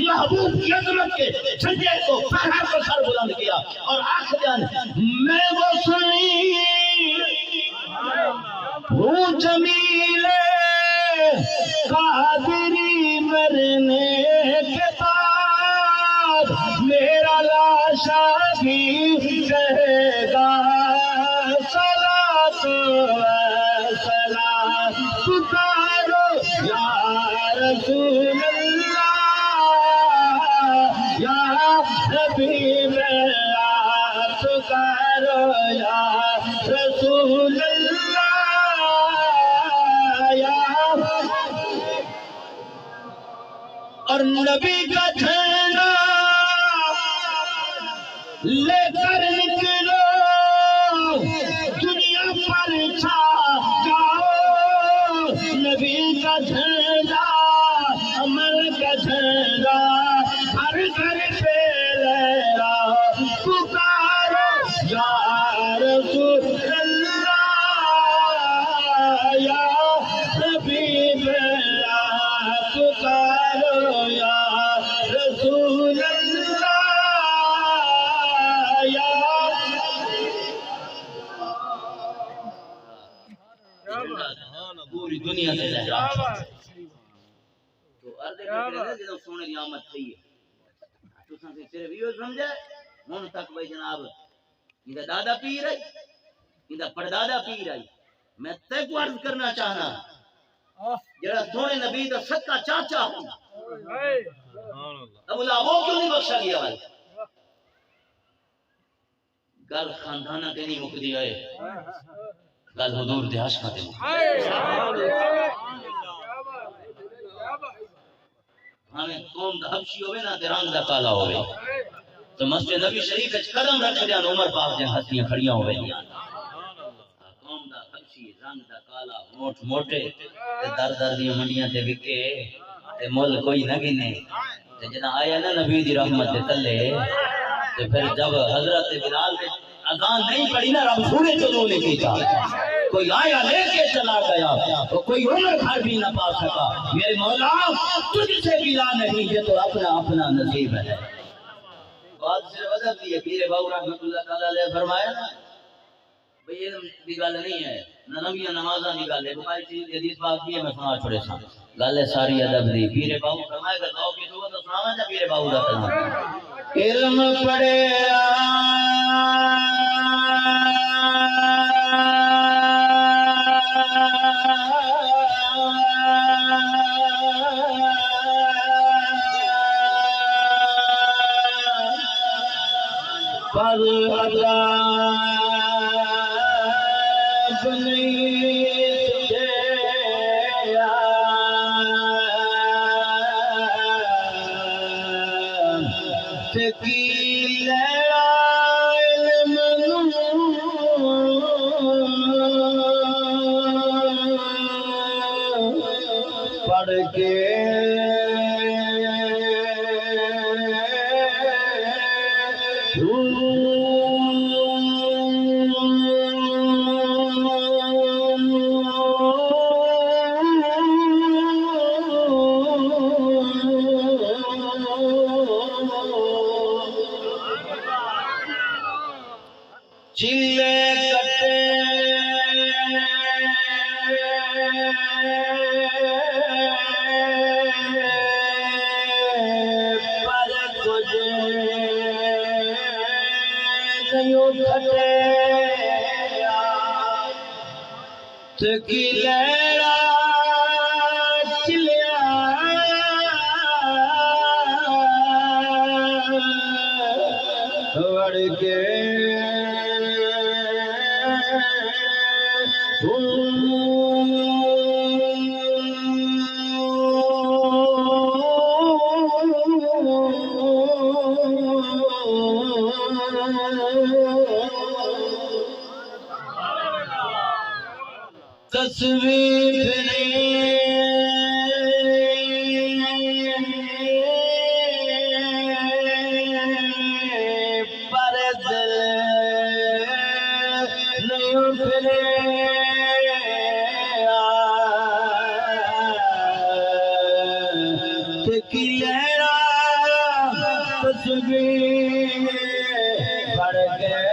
محبوب کی عظمت کے جھنڈے کو فخر کو سر بلند کیا اور آخر جان میں وہ سنی ہوں جمیل قادری مرنے کے بعد میرا لاشا بھی رہے گا صلاۃ و سلام پکارو یا رسول اللہ یا حبیب اللہ پکارو یا رسول اللہ یا اور نبی کا جھنڈا لے کر نکلو دنیا پر چھا جاؤ، نبی کا جھنڈا امن کا جھنڈا ہر گھر پہ لہرا پکارو یا رسول اللہ یا حبیب اللہ پکارو یا رسول اللہ یا پوری دنیا سے لہرا تو عرض کرے جدوں سونے دی آمد تھی ہے تساں صرف یہ سمجھے ہن تک بھائی جناب اندا دادا پیر ہے اندا پردادا پیر ہے، میں تے کو عرض کرنا چاہنا جڑا سونے نبی دا سکا چاچا ہوں ابو لہب وہ کیوں نہیں بخشا گیا بھائی؟ گل خاندانہ کے نہیں مکدی ہے، گل حضور دی حشمت ہے ہمیں قوم دا حبشی ہوئے نا تے رنگ دا کالا ہوئے تو مسجد نبی شریف وچ قدم رکھ دیاں عمر پاک دیاں ہستیاں کھڑیاں ہوئے قوم دا حبشی رنگ دا کالا موٹ موٹے تے در در دی منڈیاں تے وکے تے مول کوئی نہ گنے تے جنا آیا نا نبی دی رحمت دے تلے تے پھر جب حضرت بلال نے اذان نہیں پڑھی نا رب سورے چلو لے کے جا کوئی آیا لے کے چلا گیا تو کوئی عمر بھر بھی نہ پا سکا میرے مولا تجھ سے گلا نہیں یہ تو اپنا اپنا نصیب ہے بات صرف ادب دی ہے پیر باو رحمۃ اللہ تعالی علیہ فرمایا نا بھئی یہ دی گل نہیں ہے نہ نبیاں نمازاں دی گل ہے بخاری شریف دی حدیث پاک بھی ہے میں سنا چھوڑے سا گل ہے ساری ادب دی پیر باو فرمایا کہ ذوق کی تو سناواں جا پیر باو دا کلام علم پڑھے پر عذاب نہیں دیا تکیل علم پڑھ کے چلے کٹے پر کچھ نہیں کھٹے تکیلیڑا چلیا وڑ کے تصویر پر دل نہیں پھرے تکیلیڑا تصویر پڑ گئے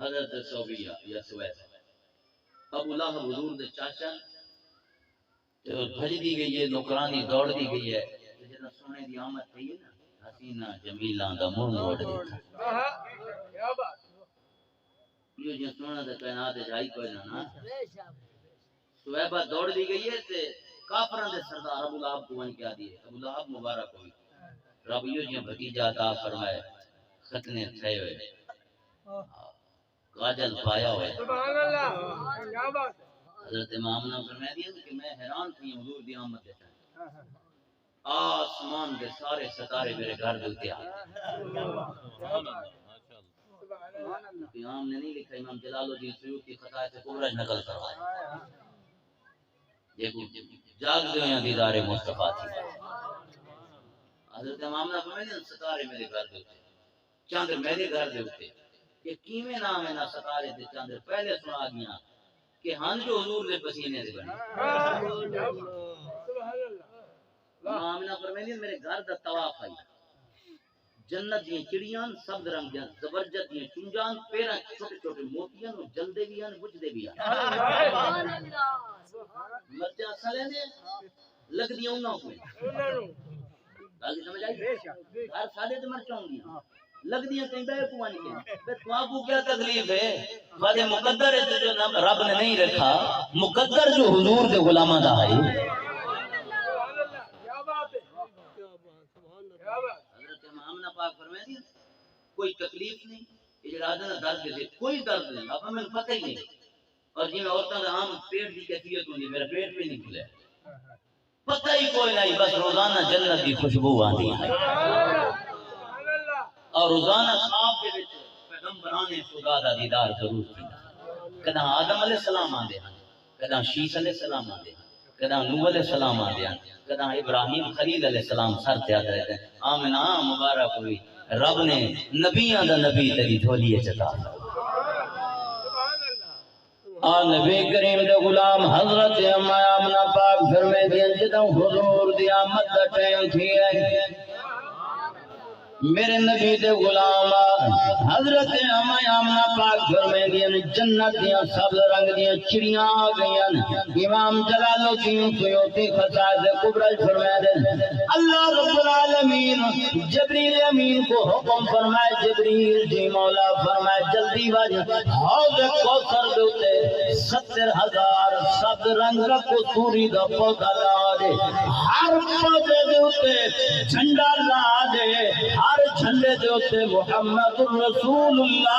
حضرت صوبیہ یا سویس ابو لہب حضور دے چاچا بھج دی گئی ہے نوکرانی دوڑ دی گئی ہے جنہاں سونے دی آمد تھی نا حسینہ جمیلہ دا منہ موڑ دیتا یہ جو سونا دا کائنات جائی کوئی نہ سویبہ دوڑ دی گئی ہے تے کافران دے سردار ابو لہب کو وہیں کیا دیئے ابو لہب مبارک ہوئی رب یہ جو بھتیجہ عطا فرمائے ختنے تھے ہوئے کاجل پایا ہوئے حضرت امام نے فرمایا دیا کہ میں حیران تھی حضور دی آمد دیتا ہے آسمان کے سارے ستارے میرے گھر دلتے آئے امام نے نہیں لکھا امام جلال الدین سیوطی خطائے سے کبرج نقل کروائے یہ جاگ دے ہیں دیدار مصطفیٰ تھی حضرت امام نے فرمایا ستارے میرے گھر دے اوتے چاند میرے گھر دے اوتے کہ کیویں نام ہے نا ستارے تے چاند پہلے سنا دیاں کہ ہن جو حضور دے پسینے سے بنے امام نے فرمایا میرے گھر دا طواف آئی جنت دی چڑیاں سب رنگ دیاں زبرجد دی چنجان پیراں چھوٹے چھوٹے موتیاں نو جلدے بھی ہیں بجھدے بھی ہیں سبحان اللہ مرجا سالے نے لگ دیاں انہاں کو گل سمجھ آئی ہر سالے تے مرچاں ہوندیاں لگ دیاں کہیں بے کوانی کے تے تواں کو کیا تکلیف ہے خود مقدر ہے جو رب نے نہیں رکھا مقدر جو حضور دے غلاماں دا ہے پاک فرمائے کوئی تکلیف نہیں اجرادہ درد دے کوئی درد نہیں اب ہمیں پتہ ہی نہیں اور جی میں عورتوں کا عام پیٹ کی کیفیت ہوندی میرا پیٹ بھی نہیں کھلے پتہ ہی کوئی نہیں بس روزانہ جنت کی خوشبو آندی ہے اور روزانہ خواب کے وچ پیغمبران خدا دا دیدار ضرور کیتا کدا آدم علیہ السلام آندے ہیں کدا شیس علیہ السلام آندے ہیں کدا نوح علیہ السلام آندے ہیں کدا ابراہیم خلیل علیہ السلام سر تے آتے رہتے ہیں آمنا مبارک ہوئی رب نے نبیاں دا نبی تیری جھولی چتا نبی کریم دے غلام حضرت آمنہ پاک فرمے دیا جدوں حضور دی آمد دا ٹائم تھی ہے میرے نبی دے غلام حضرت آمنہ پاک فرمے دیا جنت دیا سبز رنگ دیا چڑیاں آ گئیاں امام جلال الدین سیوطی خصائص کبری فرمائے دے اللہ رب العالمین جبریل امین کو حکم فرمائے جبریل جی مولا فرمائے جلدی وجہ حوض کوثر دوتے 70,000 سبز رنگ کا کسوری دا پودا لا دے ہر پودے دوتے جھنڈا لا دے ہر جھنڈے دوتے محمد رسول اللہ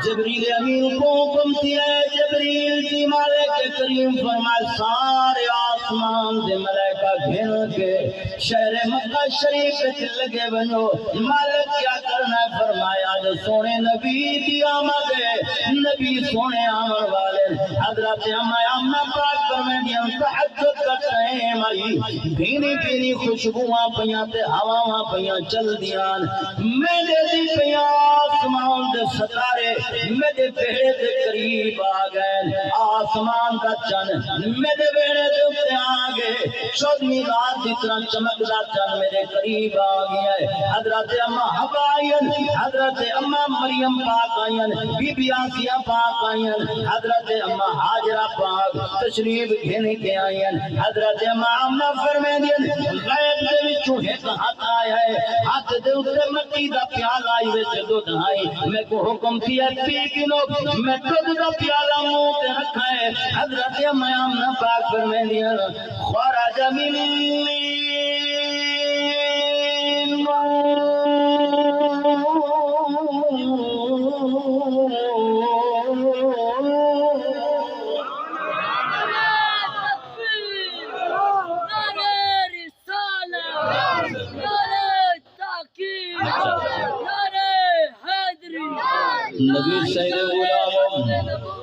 جبریل امین کو حکم دیا ہے جبریل جی مالک کریم فرمائے سارے آسمان دے ملائکہ گھن کے شہر مکہ شریف کے لگے بنو مالک کیا کرنا ہے فرمایا جو سونے نبی دی آمد ہے نبی سونے آمد والے حضرت آمنہ پاک فرمائے دیا تحجد کا ٹائم آئی بھینی بھینی خوشبوہاں پیاں تے ہواواں پیاں چل دیاں میرے دی پیاں آسمان دے ستارے میرے بیڑے دے قریب آ گئے آسمان کا چند میرے بیڑے دے اوپر آ گئے 14ویں رات جتنا چمکدا چند میرے قریب آ گیا ہے حضرت اماں حوا آئین حضرت اماں مریم پاک آئین بی بی آسیہ پاک آئین حضرت اماں حاجرہ پاک تشریف گھن کے آئین حضرت اماں آمنہ فرمائے دیا غیب دے وچوں ایک ہاتھ آیا ہے ہاتھ دے اوپر مٹی دا پیالہ آئی وچ دودھ آئی میں کو حکم کیا پی گنو میں دودھ دا پیالہ منہ تے رکھا ہے حضرت اماں آمنہ پاک فرمائے دیا خراج من نبی سید غلام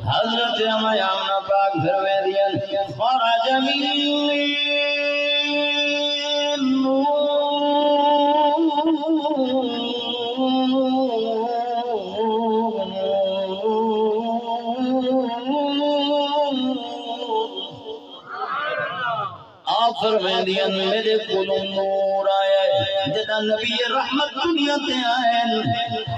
حضرت آمنہ پاک فرمائے دیا خرج من فرمائے میرے کولوں نور آیا ہے جدا نبی رحمت دنیا تے آئے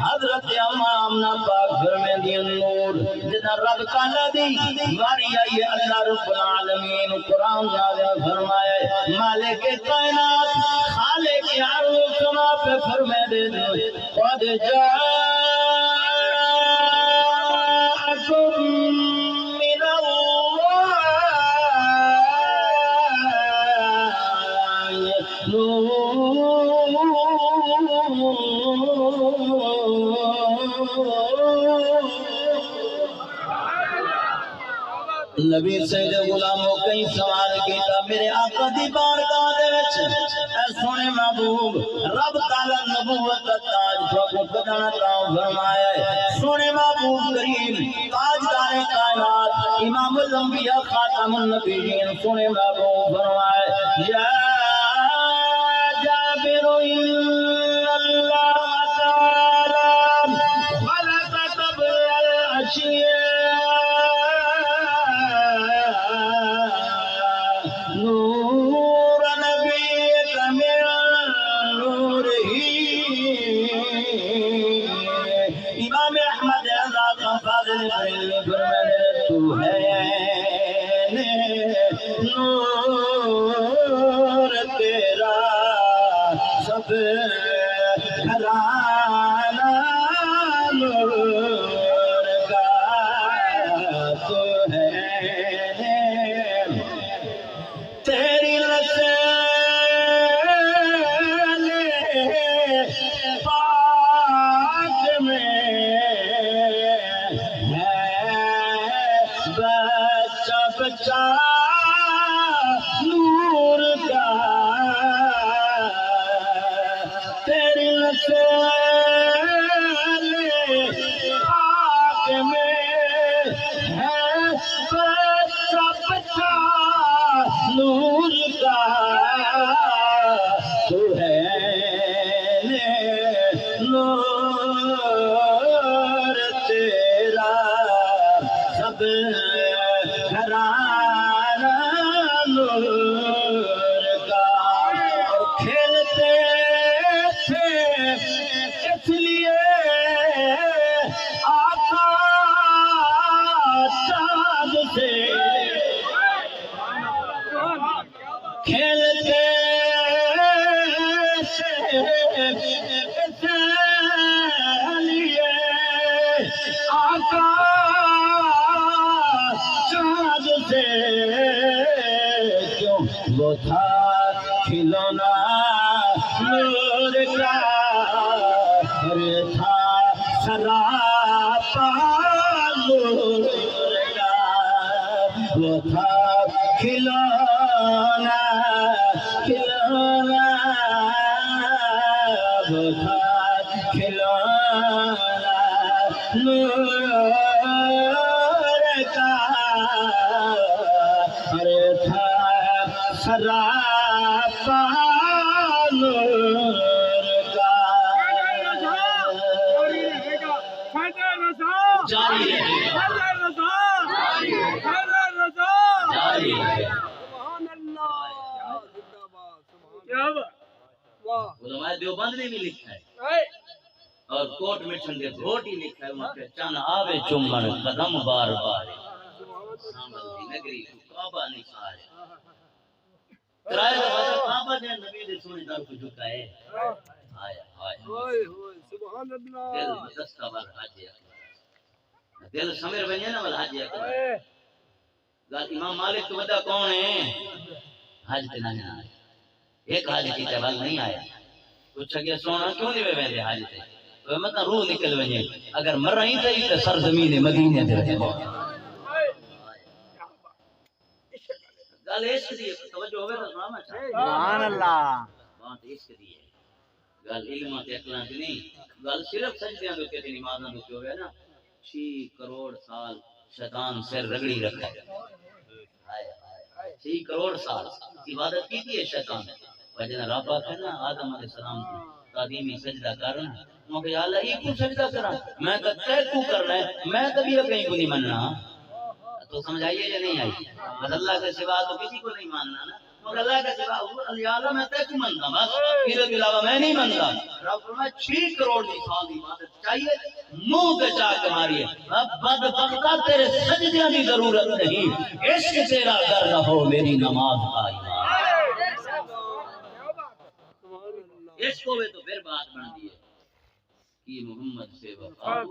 حضرت آمنہ پاک فرمائے نور جدا رب تعالی دی واری آئی ہے اللہ رب العالمین قرآن نازل فرمایا مالک کائنات خالق ارض و سما پہ فرمائے قد جاءکم من نبی سید غلاموں کئی سوال کیتا میرے آقا دی بارگاہ دے وچ اے سونے محبوب رب تعالی نبوت دا تاج کو بدلنا تا فرمایا ہے سونے محبوب کریم تاجدار کائنات امام امام الانبیاء خاتم النبیین سنے محبوب فرمائے یا جابر اللہ تعالی خلق قبل الاشیاء نور نبیک من نورہ امام احمد آزاد فاضل بریلوی فرمانے تو ہے نور تیرا سب گھرانہ نور کا تو ہے تیری رسول پاک میں ہے بچہ بچہ نور کا تیری رسول پاک میں ہے بچہ بچہ نور کا تو ہے نور تیرا سب گھرانہ نور کا اور کھیلتے تھے اس لیے آقا چاند سے کھیلتے اس لیے آقا چاند سے کیوں وہ تھا کھلونا نور کا ارے تھا سراپا نور کا وہ تھا کھلونا کھلونا وہ تھا کھلونا نور کا ارے تھا سراپا نور کا جاری رہے گا جاری رہے گا علماء دیوبند نے بھی لکھا ہے اور کوٹ مٹھن کے گھوٹ ہی لکھا ہے وہاں پہ چن آوے چمن قدم بار بار سامل دی نگری تو کعبہ نہیں سارے ترائے وقت کعبہ نے نبی دے سونے در کو جھکائے آیا سبحان اللہ دل دستا بار حاجی اکبر دل سمیر بنیا نا والا حاجی اکبر گال امام مالک تو بدا کون ہے حاج تے نہ آیا ایک حاج کی جواب نہیں آیا پوچھا کہ سونا کیوں نہیں ویندے حاج تے تو مت روح نکل ونجے اگر مر رہی تے تے سر زمین مدینے تے رہے گل عشق دی توجہ ہوے تو سنا میں سبحان اللہ بات عشق دی ہے گل علم تے عقلاں دی نہیں گل صرف سجدیاں دے تے نمازاں دے ہوے نا 6 کروڑ سال شیطان سر رگڑی رکھا ہے 6 کروڑ سال عبادت کی تھی شیطان وجہ رب ہے نا آدم علیہ السلام کو تعظیمی سجدہ کرنا وہ کہ اللہ یہ کو سجدہ کرا میں تو تے کو کرنا ہے میں کبھی کہیں کو نہیں ماننا تو سمجھ آئیے یا نہیں آئی اللہ کے سوا تو کسی کو نہیں ماننا نا مگر اللہ کے سوا اللہ میں تے کو مانتا بس پھر کے علاوہ میں نہیں مانتا رب فرمایا 6 کروڑ کی سال کی عبادت چاہیے منہ پہ چا کے ماریے اب بدبختہ تیرے سجدے کی ضرورت نہیں عشق تیرا کر رہو میری نماز کا عشق ہوئے تو پھر بات بن دی ہے کہ محمد سے وفا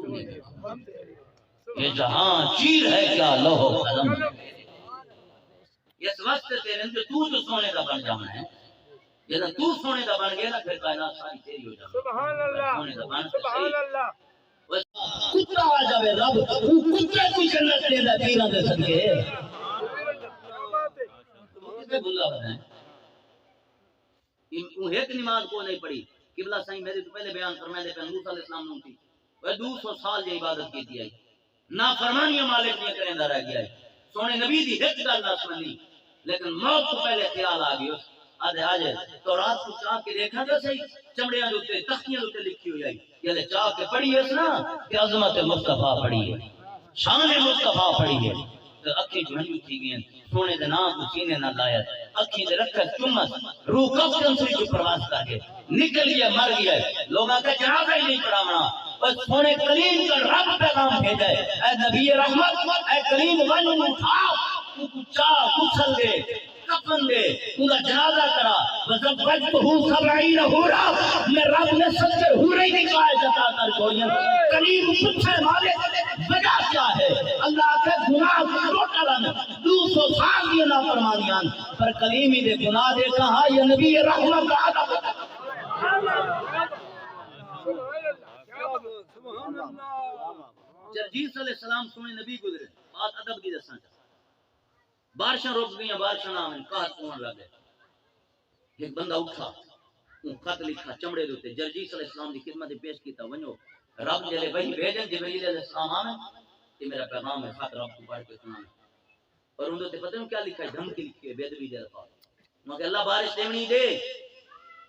یہ جہاں چیر ہے کیا لوہ قلم اس وقت تیرے اندر تو سونے کا بن جانا ہے جب تو سونے کا بن گیا نا پھر کائنات ساری تیری ہو جانا سبحان اللہ سبحان اللہ کتا آ جاوے رب وہ کتے کو جنت دے دا پیران دے صدقے کتے بھلا بنائیں وہ ایک نماز کو نہیں پڑھی قبلہ سائیں میرے تو پہلے بیان فرمائے دے پہ موسیٰ علیہ السلام نے تھی وہ 200 سال یہ عبادت کی تھی آئی نا فرمانیاں مالک نے کریں دا رہ گیا ہے سونے نبی دی ایک گل نہ سنی لیکن موت تو پہلے خیال آ گیا آج تو رات کو چاہ کے دیکھا تو صحیح چمڑیاں دے اوتے تختیاں دے اوتے لکھی ہوئی آئی یہ چاہ کے پڑھی ہے نا کہ عظمت مصطفیٰ پڑھی ہے شان مصطفیٰ پڑھی ہے تو اکھیں جھنڈی تھی گئیں سونے دے نام کو سینے نہ لایا اکھیں دے رکھت چمت روح کفن سے جو پرواز کر کے نکل گیا مر گیا لوگاں کا جنازہ ہی نہیں پڑھاونا بس سونے کریم کا رب پیغام بھیجا ہے اے نبی رحمت اے کریم ون اٹھا تو چاہ غسل دے کفن دے انہا جنازہ کرا وزب وجب ہوں سبعین ہورا میں رب نے سچے ہورے ہی نکلائے جتا کر چھوڑیاں کریم پچھے مالے وجہ کیا ہے اللہ کے گناہ کو روٹلن 200 سال دیے نا فرمانیاں پر کلیمی دے گناہ دے کہا یہ نبی رحمت آدم جرجیس علیہ السلام سونے نبی گزرے بات ادب کی دسنا چاہتا بارشاں روک گئیں بارشاں نہ آمین قحط پہن لگے ایک بندہ اٹھا ان خط لکھا چمڑے دوتے جرجیس علیہ السلام دی خدمت پیش کیتا ونجو رب جلے وہی بھیجن جبریل علیہ السلام آمین کہ میرا پیغام ہے خط رب کو پڑھ کے سنانا اور انہوں نے پتہ ہے کیا لکھا ہے دھمکی لکھی ہے بے ادبی دے الفاظ مگر اللہ بارش دیونی دے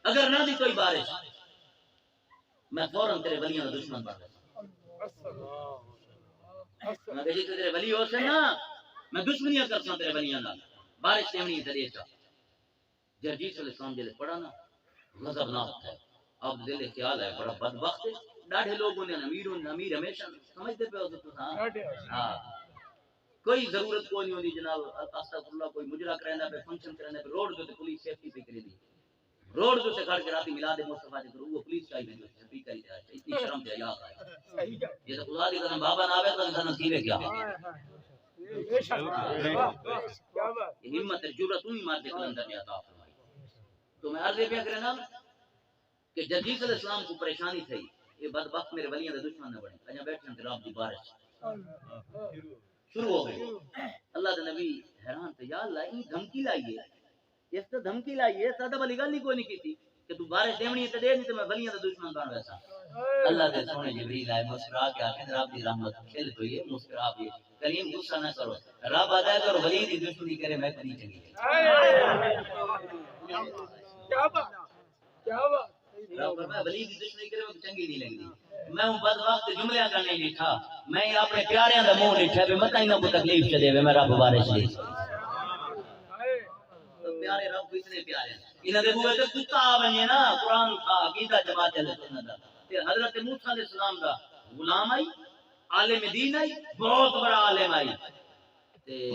اگر نہ دی کوئی بارش میں فوراً تیرے ولیاں کا دشمن بن گیا میں کہ جی تیرے ولی ہو سے نا میں دشمنیاں کرتا تیرے ولیاں نال بارش دیونی ہے تیرے چا جرجیس علیہ السلام جلے پڑھا نا غضبناک ہے اب دل خیال ہے بڑا بدبخت ہے ڈاڑھے لوگوں نے امیر ہمیشہ سمجھتے پہ ہوتے ہاں کوئی ضرورت کوئی نہیں ہوتی جناب استغفر اللہ کوئی مجرا کرنا پہ فنکشن کرنا پہ روڈ جو پولیس سیفٹی پہ کرے دی روڈ جو سے کھڑ کے راتی میلاد مصطفیٰ دے کرو وہ پولیس چاہیے جو سپیکر ہی چاہیے اتنی شرم دے یاد ہے یہ تو خدا دی قسم بابا نہ آوے تو انسان نصیب ہے کیا یہ ہمت جرأت ہی مار دے کلندر نے عطا فرمائی تو میں عرض پہ کرنا کہ جرجیس علیہ السلام کو پریشانی تھی یہ بدبخت میرے ولیاں دے دشمن نہ بنے اجا بیٹھے ہیں رب دی بارش شروع ہو گئی اللہ دے نبی حیران تھے یا اللہ یہ دھمکی لائیے اس تو دھمکی لائیے سادہ والی گل ہی کوئی نہیں کیتی کہ تو بارش دیونی تے دے نہیں تے میں ولیاں دا دشمن بن ویسا اللہ دے سونے جبریل آئے مسکرا کے آکھے رب دی رحمت کھل پئی ہے مسکرا کے کریم غصہ نہ کرو رب ادا کرو ولی دی دشمنی کرے میں کبھی چنگی کیا بات رب میں ولی دی دشمنی کرے میں چنگی نہیں لگدی میں ہوں بد وقت جملیاں کا نہیں لکھا میں اپنے پیاریاں دا منہ لکھا بھی متا انہاں کو تکلیف چ دے میں رب بارش دے پیارے رب کو اتنے پیارے انہاں دے بوئے تے کتا آ ونجے نا قرآن کا عقیدہ جماعت اہل سنت دا تے حضرت موسی علیہ السلام دا غلام آئی عالم دین آئی بہت بڑا عالم آئی تے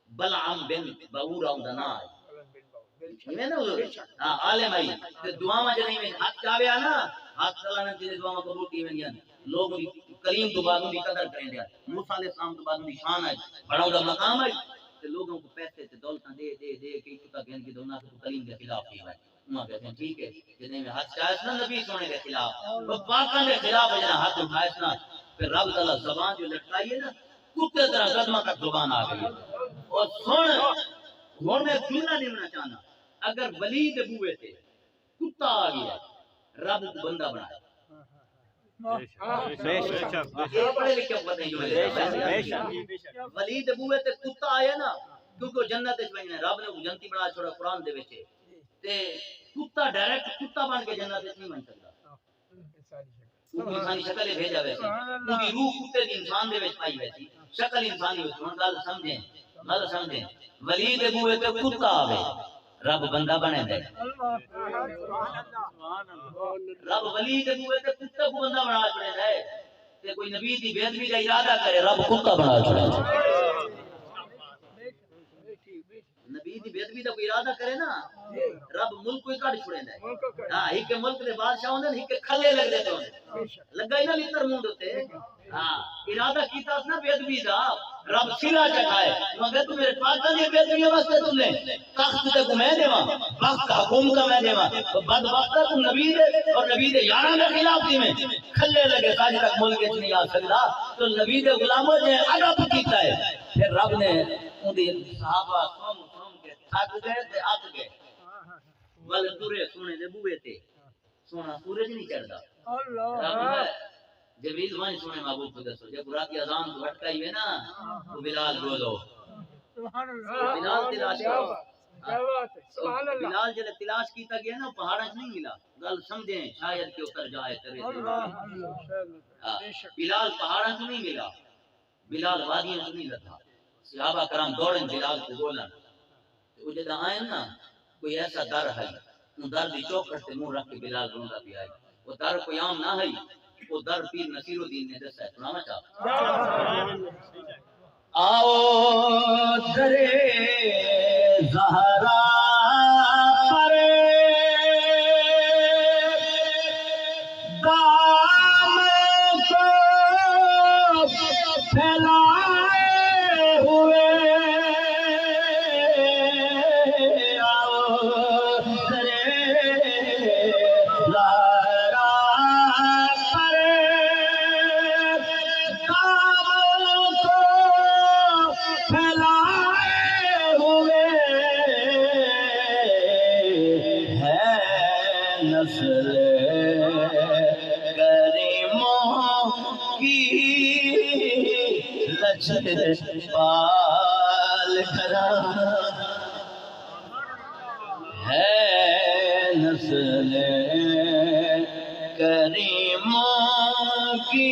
بلعام بن باورا دا نا آئی میں نا ہاں عالم آئی تے دعاواں جنے میں ہاتھ چاویا نا ہاتھ چلانا تے دعاواں قبول کی ونجاں لوگ کریم تو بعد دی قدر کریں دیا موسی علیہ السلام تو بعد دی شان آئی بڑا دا مقام آئی تے لوگوں کو پیسے تے دولتاں دے دے دے کے چکا گن کی دونا تو کریم کے خلاف ہی ہے انہاں کہتے ہیں ٹھیک ہے جنے میں ہاتھ چاہے نا نبی سونے کے خلاف وہ پاکاں دے خلاف جنا ہاتھ اٹھائے نا پھر رب تعالی زبان جو لٹکائی ہے نا کتے طرح قدمہ تک زبان آ گئی اور سن ہن میں جملہ نہیں ہونا چاہنا اگر ولی دے بوئے تے کتا آ گیا رب کو بندہ بنایا پڑھے لکھے پتہ نہیں ولی دے بوئے تے کتا آیا نا کیونکہ جنت وچ وینے رب نے جنتی بنا چھوڑا قرآن دے وچ تے کتا ڈائریکٹ کتا بن کے جنت وچ نہیں بن سکدا انسانی شکل بھیجا ویسی پوری روح کتے دی انسان دے وچ پائی ویسی شکل انسانی ہوئی ہن گل سمجھیں ولی دے بوئے تے کتا آوے رب بندہ بنے دے رب ولی دے بوئے تے کتے کو بندہ بنا چھڑے دے تے کوئی نبی دی بے ادبی دا ارادہ کرے رب کتا بنا چھڑے نبی دی بے ادبی دا کوئی ارادہ کرے نا رب ملک کوئی کٹ چھڑے دے ہاں ایک ملک دے بادشاہ ہوندے ایک کھلے لگ دے تے لگا ہی نہ لتر منہ تے ہاں ارادہ کیتا اس نا بے ادبی دا رب سلا چکھائے مگر تو میرے پاس نہیں بے ادبی واسطے تم نے تخت تے کو میں دیواں وقت حکم کا میں دیواں بدبخت تو نبی دے اور نبی دے یاراں دے خلاف دی میں کھلے لگے تاج تک ملک وچ نہیں آ سکدا تو نبی دے غلاموں نے ادب کیتا ہے پھر رب نے اون دی صحابہ قوم کے تھک گئے تے اک گئے ول تورے سونے دے بوئے تے سونا سورج نہیں چڑھدا اللہ جبریل وہیں سونے محبوب کو دسو جب رات کی اذان کو اٹکائی ہے نا تو بلال بولو سبحان اللہ بلال تلاش کرو کیا بات ہے سبحان اللہ بلال جب تلاش کیتا گیا نا پہاڑا نہیں ملا گل سمجھیں شاید کہ اتر جائے کرے اللہ بلال پہاڑا نہیں ملا بلال وادیاں نہیں لگا صحابہ کرام دوڑیں بلال کو بولن وہ جدا آئے نا کوئی ایسا در ہے وہ در دی چوکھٹ تے منہ رکھ کے بلال روندا بھی آئی وہ در کوئی عام نہ ہے وہ در پیر نصیر الدین نے دسا ہے سنانا چاہتا آؤ درے زہرا پر دام کو پھیلائے ہوئے آؤ درے زہرا پر دام کو پھیلائے ہوئے ہے نسل کریموں کی لچک پال کرم ہے نسل کریموں کی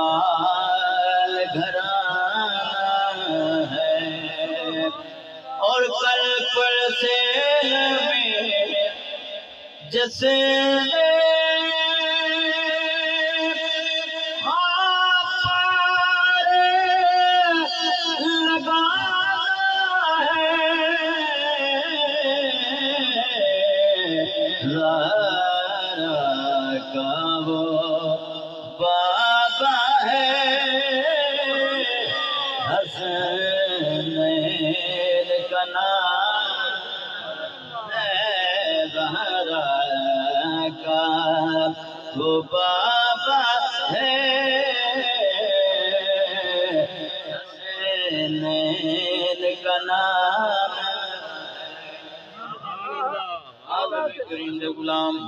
لجپال گھرانہ ہے اور کل سے میں جیسے وہ بابا ہے حسینین کا نام کریم دے غلام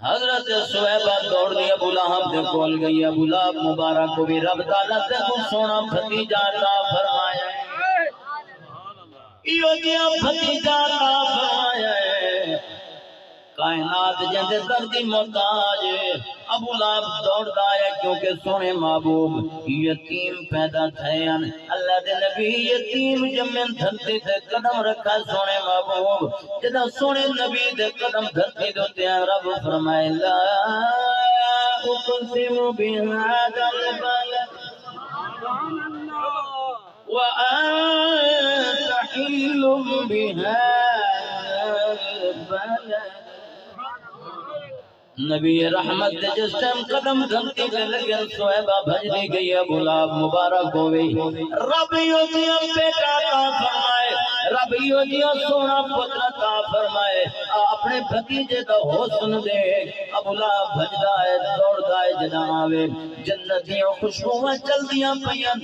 حضرت صہیبہ دوڑ دی ابو لہب دے کول گئی ابو لہب مبارک کو بھی رب تعالیٰ تے کو سونا بھتیجا عطا فرمایا ایو جیا بھتیجا عطا فرمایا کائنات جندے دردی محتاج ابو لہب دوڑدا ہے کیونکہ سونے محبوب یتیم پیدا تھے اللہ دے نبی یتیم جمن دھرتی تے قدم رکھا سونے محبوب جدا سونے نبی دے قدم دھرتی دوتے ہیں رب فرمائے لا اقسم بهذا البلد وأنت حل بهذا البلد نبی رحمت دے جس ٹائم قدم دھمتی پہ لگے صہیبہ بھجنی گئی ابو لہب مبارک ہوئی رب یوں دیا بیٹا عطا فرمائے رب یوں دیا سونا پتر عطا فرمائے اپنے بھتیجے دا حسن دے ابو لہب بھجدا ہے دوڑدا ہے جدا آوے جنتیاں خوشبوئیں چل دیاں پیاں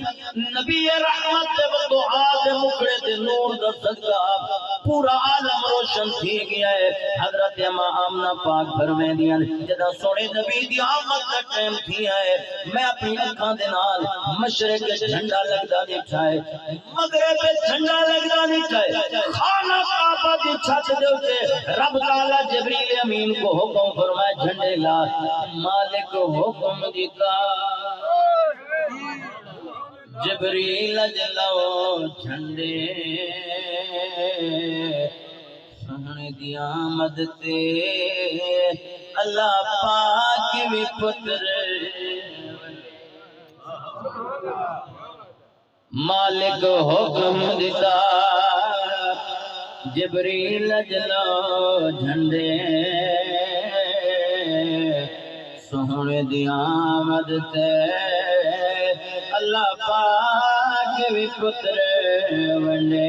نبی رحمت دے دعا دے مکڑے دے نور دا صدقہ پورا عالم روشن تھی گیا ہے حضرت اماں آمنہ پاک فرمائے دیا جدا سونے نبی دی آمد کا ٹائم تھیا ہے میں اپنی اکھاں دے نال مشرق کے جھنڈا لگدا دیکھا ہے مغرب پہ جھنڈا لگدا دیکھا ہے خانہ کعبہ دی چھت دے اوتے رب تعالی جبریل امین کو حکم فرمائے جھنڈے لا مالک حکم دیتا جبریل جلاؤ جھنڈے سونے دی آمد تے اللہ پاک بھی پتر مالک حکم دیتا جبریل جلاؤ جھنڈے سونے دی آمد تے اللہ پاک بھی پتر ونڈے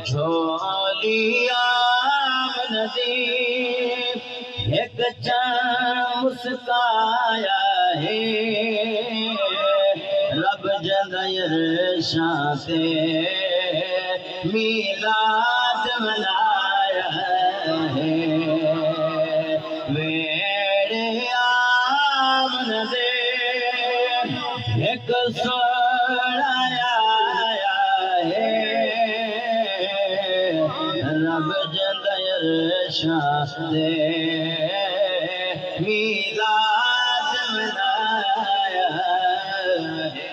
جھولی آمدی ایک چاند مسکایا ہے رب جدیر شاہ سے میلاد منایا ہے ہے ویڑے آمن دے ایک سوڑایا ہے رب جندر شاہ دے میلاد منایا ہے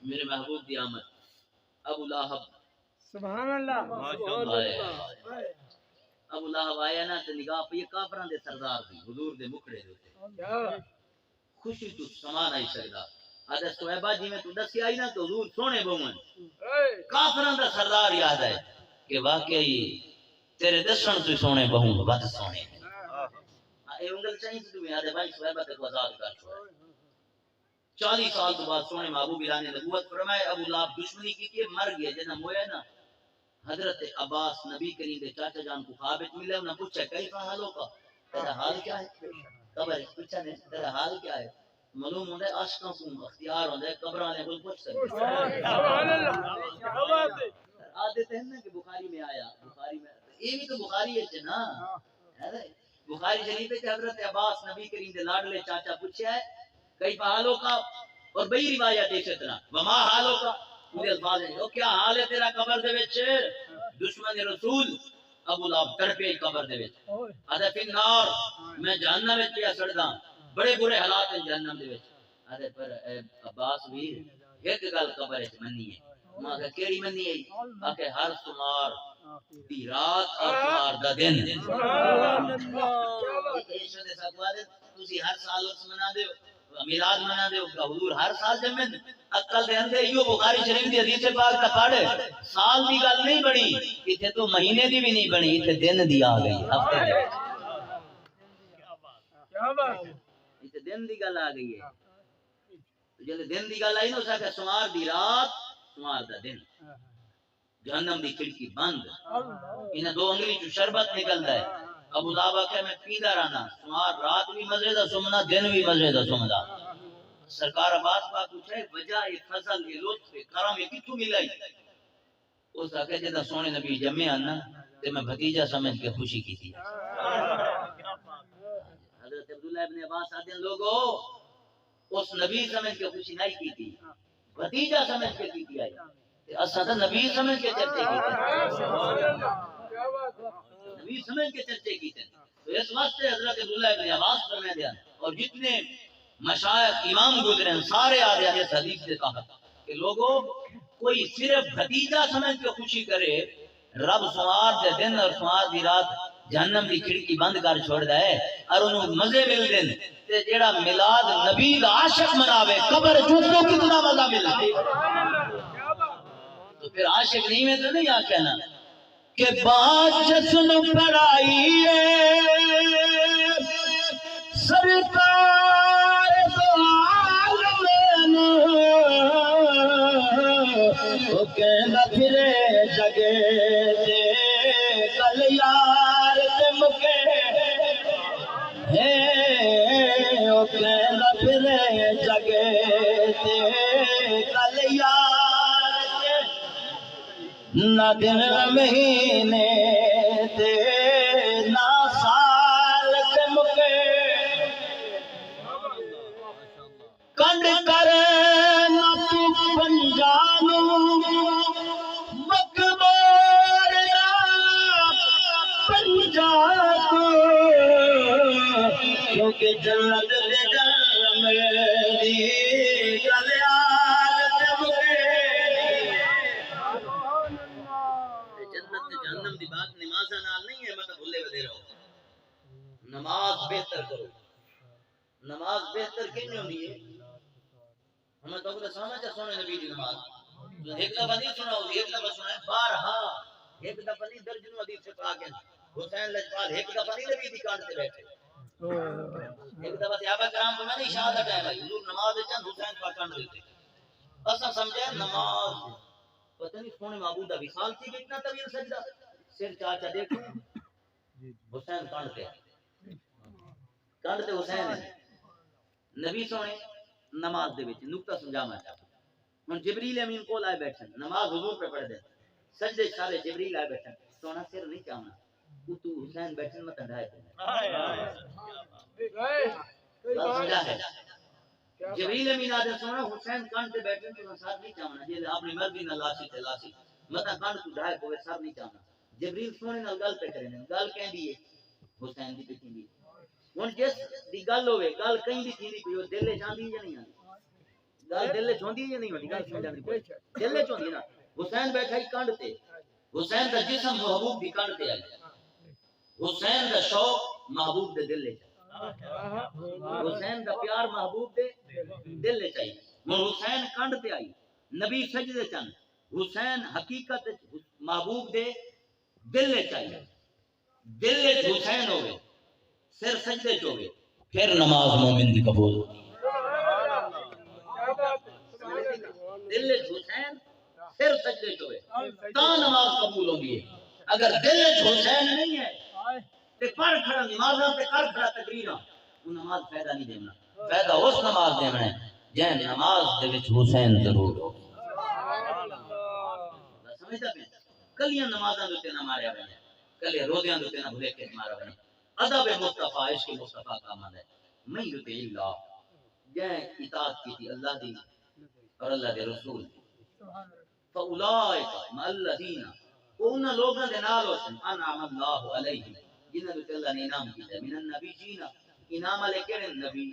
میرے محبوب کی آمد ابو لہب سبحان اللہ ابو لہب آیا نا تے نگاہ پہ یہ کافراں دے سردار دی حضور دے مکھڑے دے اوتے خوشی تو سما نہیں سکدا آدھا صحابہ جی میں تو دسی آئی نا تو حضور سونے بہون کافراں دا سردار یاد ہے کہ واقعی تیرے دسن تو سونے بہون ود سونے اے انگل چاہیے تو میں آدھے بھائی صحابہ تے کو آزاد کر چھوڑا 40 سال تو بعد سونے محبوب الہی نے نبوت فرمائے ابو لہب دشمنی کی مر گیا جنا مویا نا حضرت عباس نبی کریم دے چاچا جان کو خواب وچ ملے انہاں پوچھا کئی حالوں کا تیرا حال کیا ہے قبر پوچھا نے تیرا حال کیا ہے معلوم ہوندا ہے عاشقاں کو اختیار ہوندا ہے قبراں نے کوئی پوچھ سکتے سبحان اللہ کیا بات ہے عادت ہے نا کہ بخاری میں آیا بخاری میں یہ بھی تو بخاری ہے نا بخاری شریف میں حضرت عباس نبی کریم دے لاڈلے چاچا پوچھا ہے کئی حالوں کا اور بئی روایت ہے اس طرح وما حالوں کا پورے الفاظ ہیں او کیا حال ہے تیرا قبر دے وچ دشمن رسول ابو لہب تڑپے قبر دے وچ ادا فی النار میں جہنم وچ پیا سڑدا بڑے برے حالات ہیں جہنم دے وچ ادا پر عباس ویر ایک گل قبر وچ منی ہے ماں کہ کیڑی منی ہے کہ ہر سمار دی رات اور سمار دا دن سبحان اللہ یہ شد سقواد تسی ہر سال اس منا دیو میلاد منا دے حضور ہر سال جمن عقل دے اندے ایو بخاری شریف دی حدیث پاک تا پڑھ سال دی گل نہیں بنی ایتھے تو مہینے دی بھی نہیں بنی ایتھے دن دی آ گئی ہفتے دی کیا بات ہے ایتھے دن دی گل آ گئی ہے جے دن دی گل آئی نا اس کہ سمار دی رات سمار دا دن جہنم دی کھڑکی بند انہاں دو انگلی چ شربت نکلدا ہے ابو لہب کہ میں پیندا رہنا سمار رات بھی مزے دا سمنا دن بھی مزے دا سمنا سرکار عباس پاک پوچھے وجہ یہ فضل یہ لطف کرم یہ کتھوں ملائی اس آکے جدا سونے نبی جمع آنا تے میں بھتیجا سمجھ کے خوشی کی تھی حضرت عبداللہ ابن عباس آتے ہیں لوگوں اس نبی سمجھ کے خوشی نہیں کی تھی بھتیجا سمجھ کے کی تھی آئی اساں تا نبی سمجھ کے چرچے کی تھی نبی سمجھ کے چرچے کی تھی تو اس واسطے حضرت عبداللہ ابن عباس فرمائے دیا اور جتنے مشائخ امام گزرے ہیں سارے آ رہے ہیں اس حدیث سے کہا کہ لوگوں کوئی صرف بھتیجا سمجھ کے خوشی کرے رب سوار دے دن اور سوار دی رات جہنم دی کھڑکی بند کر چھوڑ دے اور انہوں مزے مل دن تے جیڑا میلاد نبی دا عاشق مناوے قبر چوکو کتنا مزہ مل دے تو پھر عاشق نہیں میں تو نہیں آکے نا کہ بات جسن پڑھائی سرکار دو عالمین وہ کہنا پھرے جگے دے کل یار تے مکے وہ کہنا پھرے جگے دے کل یار نہ دن مہینے دے نہ سال کے مکے کنڈ کر نہ تو پنجانو مقبور نہ پنجاب کیونکہ جنت دے جنم دی گلیان تے مکے جہنم دی بات نماز نال نہیں ہے مطلب بھلے ودے رہو نماز بہتر کرو نماز بہتر کیوں ہوندی ہے ہمیں تو خود سمجھ سونے نبی دی نماز ایک دفعہ نہیں سنا ہوگی ایک دفعہ سنا ہے بارہا ایک دفعہ نہیں درجنوں حدیث سے پاک ہے حسین لجپال ایک دفعہ نہیں نبی دی کانٹ تے بیٹھے ایک دفعہ صحابہ کرام کو میں نے شہادت ہے بھائی حضور نماز چند حسین پاک کانٹ دیتے اسا سمجھے نماز پتہ نہیں سونے معبود دا وصال تھی کہ اتنا طویل سجدہ سر چاچا دیکھو حسین کانٹتے حسین ہے نبی سونے نماز دے وچ نقطہ سمجھانا چاہتا ہن جبریل امین کول آئے بیٹھن نماز حضور پہ پڑھ دے سجدے سارے جبریل آئے بیٹھن سونا سر نہیں چاہنا تو حسین بیٹھن مت ڈھائے سمجھا ہے جبریل امین آدھے سونا حسین کان تے بیٹھن تو ساتھ نہیں چاہنا جی اپنی مرضی نہ لاسی تے لاسی مت کان تو ڈھائے کوے ساتھ نہیں چاہنا جبریل سونے نال گل پہ کرے گل کہندی ہے حسین دی پتھی دی ہن جس دی گل ہوے گل کہیں دی تھیندی کوئی دل وچ آندی یا نہیں آندی گل دل وچ ہوندی یا نہیں ہوندی گل سمجھاندی کوئی دل وچ ہوندی نا حسین بیٹھا ہی کنڈ تے حسین دا جسم محبوب دی کنڈ تے آئی حسین دا شوق محبوب دے دل وچ حسین دا پیار محبوب دے دل وچ آئی حسین کنڈ تے آئی نبی سجدے چن حسین حقیقت محبوب دے دل وچ آئی دل وچ حسین ہوے سر سجدے چ ہوے پھر نماز مومن دی قبول دل وچ حسین سر سجدے چ ہوے تا نماز قبول ہوندی ہے اگر دل وچ حسین نہیں ہے تے پڑھ کھڑا نمازاں تے کر کھڑا تقریراں وہ نماز فائدہ نہیں دینا فائدہ اس نماز دینا ہے جے نماز دے وچ حسین ضرور ہو سمجھدا پے کلیاں نمازاں دے نہ ماریا وے کلے روزیاں دے نہ بھلے کے مارا وے ادب مصطفی عشق مصطفی کا مان ہے میں یوتے اللہ جے اطاعت کی اللہ دی اور اللہ دے رسول دی فاولائک مع الذین ان لوگاں دے نال ہوسن انعم اللہ علیہم جنہاں تے اللہ نے انعام کیتا من النبیین انعام علی کڑے نبی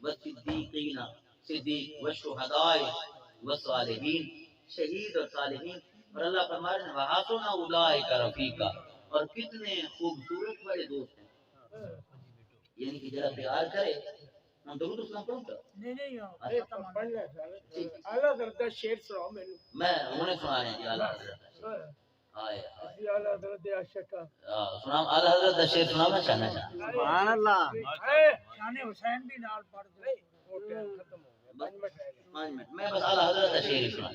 والصدیقین صدیق والشہداء والصالحین شہید اور صالحین اور اللہ فرما رہے ہیں وحسن اولئک رفیقا اور کتنے خوبصورت والے دوست ہیں یعنی کہ جڑا پیار کرے ہم درود اسلام پڑھوں گا نہیں پڑھ لے اعلی حضرت کا شعر سناؤ مینوں میں انہیں سنا رہے ہیں جی اعلی حضرت آئے اعلی حضرت عاشقہ سنام اعلی حضرت کا شعر سنا میں چاہنا چاہتا سبحان اللہ شان حسین بھی نال پڑھ دے ختم ہو گیا 5 منٹ رہ گئے 5 منٹ میں بس اعلی حضرت کا شعر سنا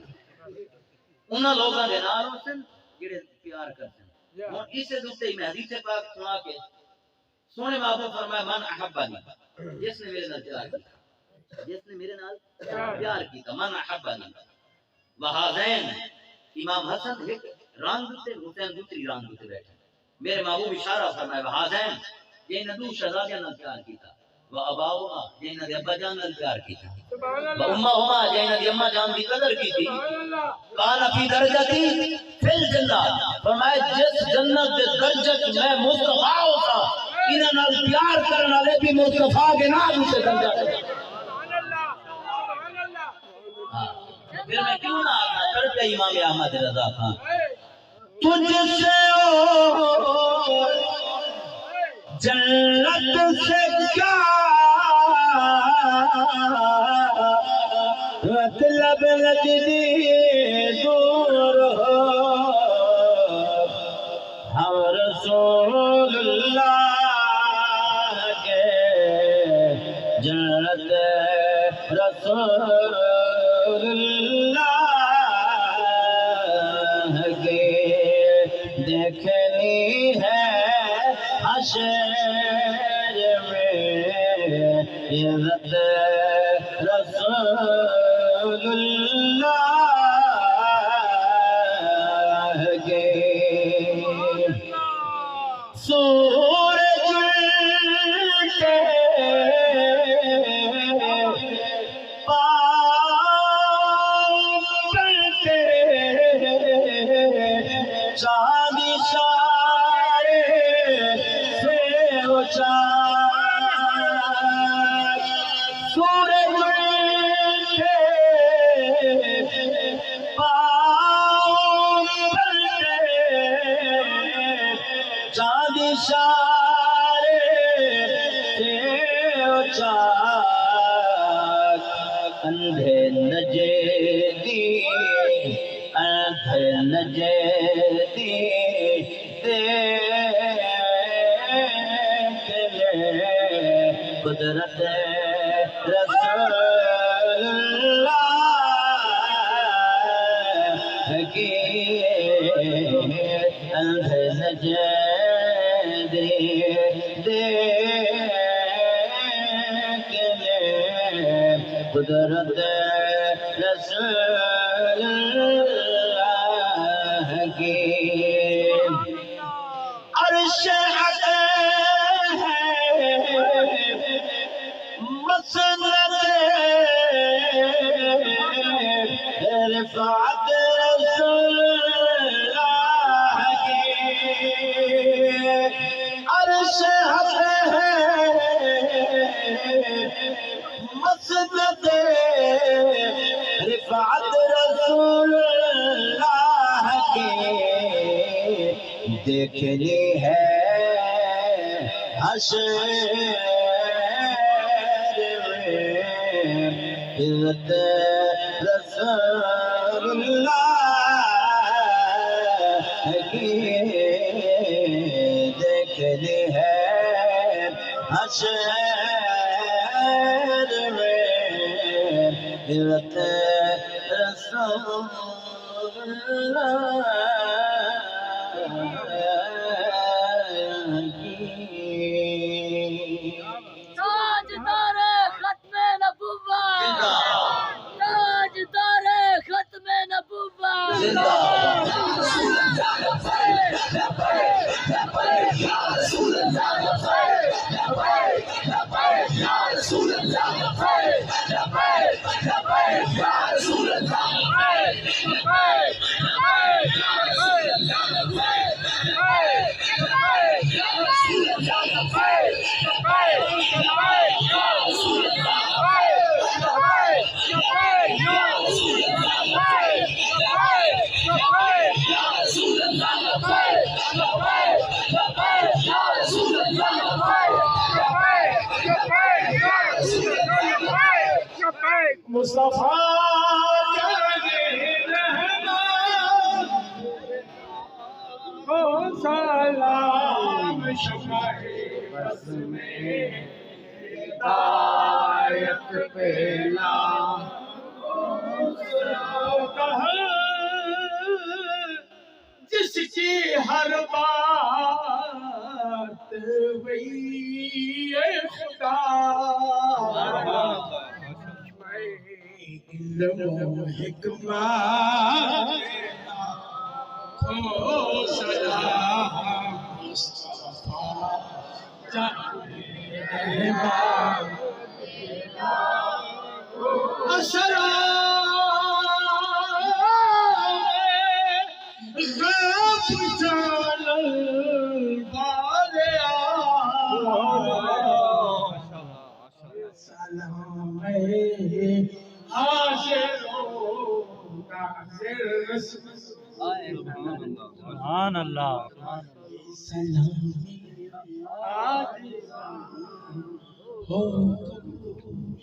انہاں لوگاں دے نال ہوسن جڑے پیار کرتے ہیں اور اس سے دوسرے میں حدیث پاک سنا کے سونے محبوب فرمایا من احبنی جس نے میرے نال پیار کیا جس نے میرے نال پیار کیا من احبنی وہذین امام حسن ایک رنگ تے حسین دوسری رنگ تے بیٹھے میرے محبوب اشارہ فرمایا وہذین یہ ندو شہزادیاں نال پیار کیتا و اباؤما جن دے ابا جان نال پیار کیتا و امہما جن دی اماں جان دی قدر کیتی کان فی درجتی فی الجنہ فرمایا جس جنت دے درجے میں مصطفی ہوتا انہاں نال پیار کرن والے بھی مصطفی کے نام سے درجہ سبحان اللہ سبحان اللہ پھر میں کیوں نہ آتا چڑھتے امام احمد رضا خان تجھ سے جنت سے کیا مطلب نجدی دور ہو ہم رسول اللہ کے جنت رسول اللہ کے دیکھنی ہے حشر میں عزت رسول اللہ کے سورج کے پاؤں پڑتے چاند اشارے سے اونچا سورج کے پاؤں پڑتے چاند اشارے سے اونچا اندھے نجدی اندھے نجدی دیکھ لے قدرت رسول اللہ کی اندھے نجدی دیکھ لے قدرت رسول دیکھنی ہے حشر میں عزت رسول اللہ کی دیکھنی ہے حشر میں عزت رسول تاجدار ختم نبوت، تاجدار ختم نبوت، مصطفیٰ سلام شمع بس میں ہدایت پہلا جس کی ہر بات وہی خدا علم و حکمت کو سلام مصطفیٰ سبحان اللہ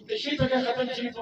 تشریف ہے ختم شریف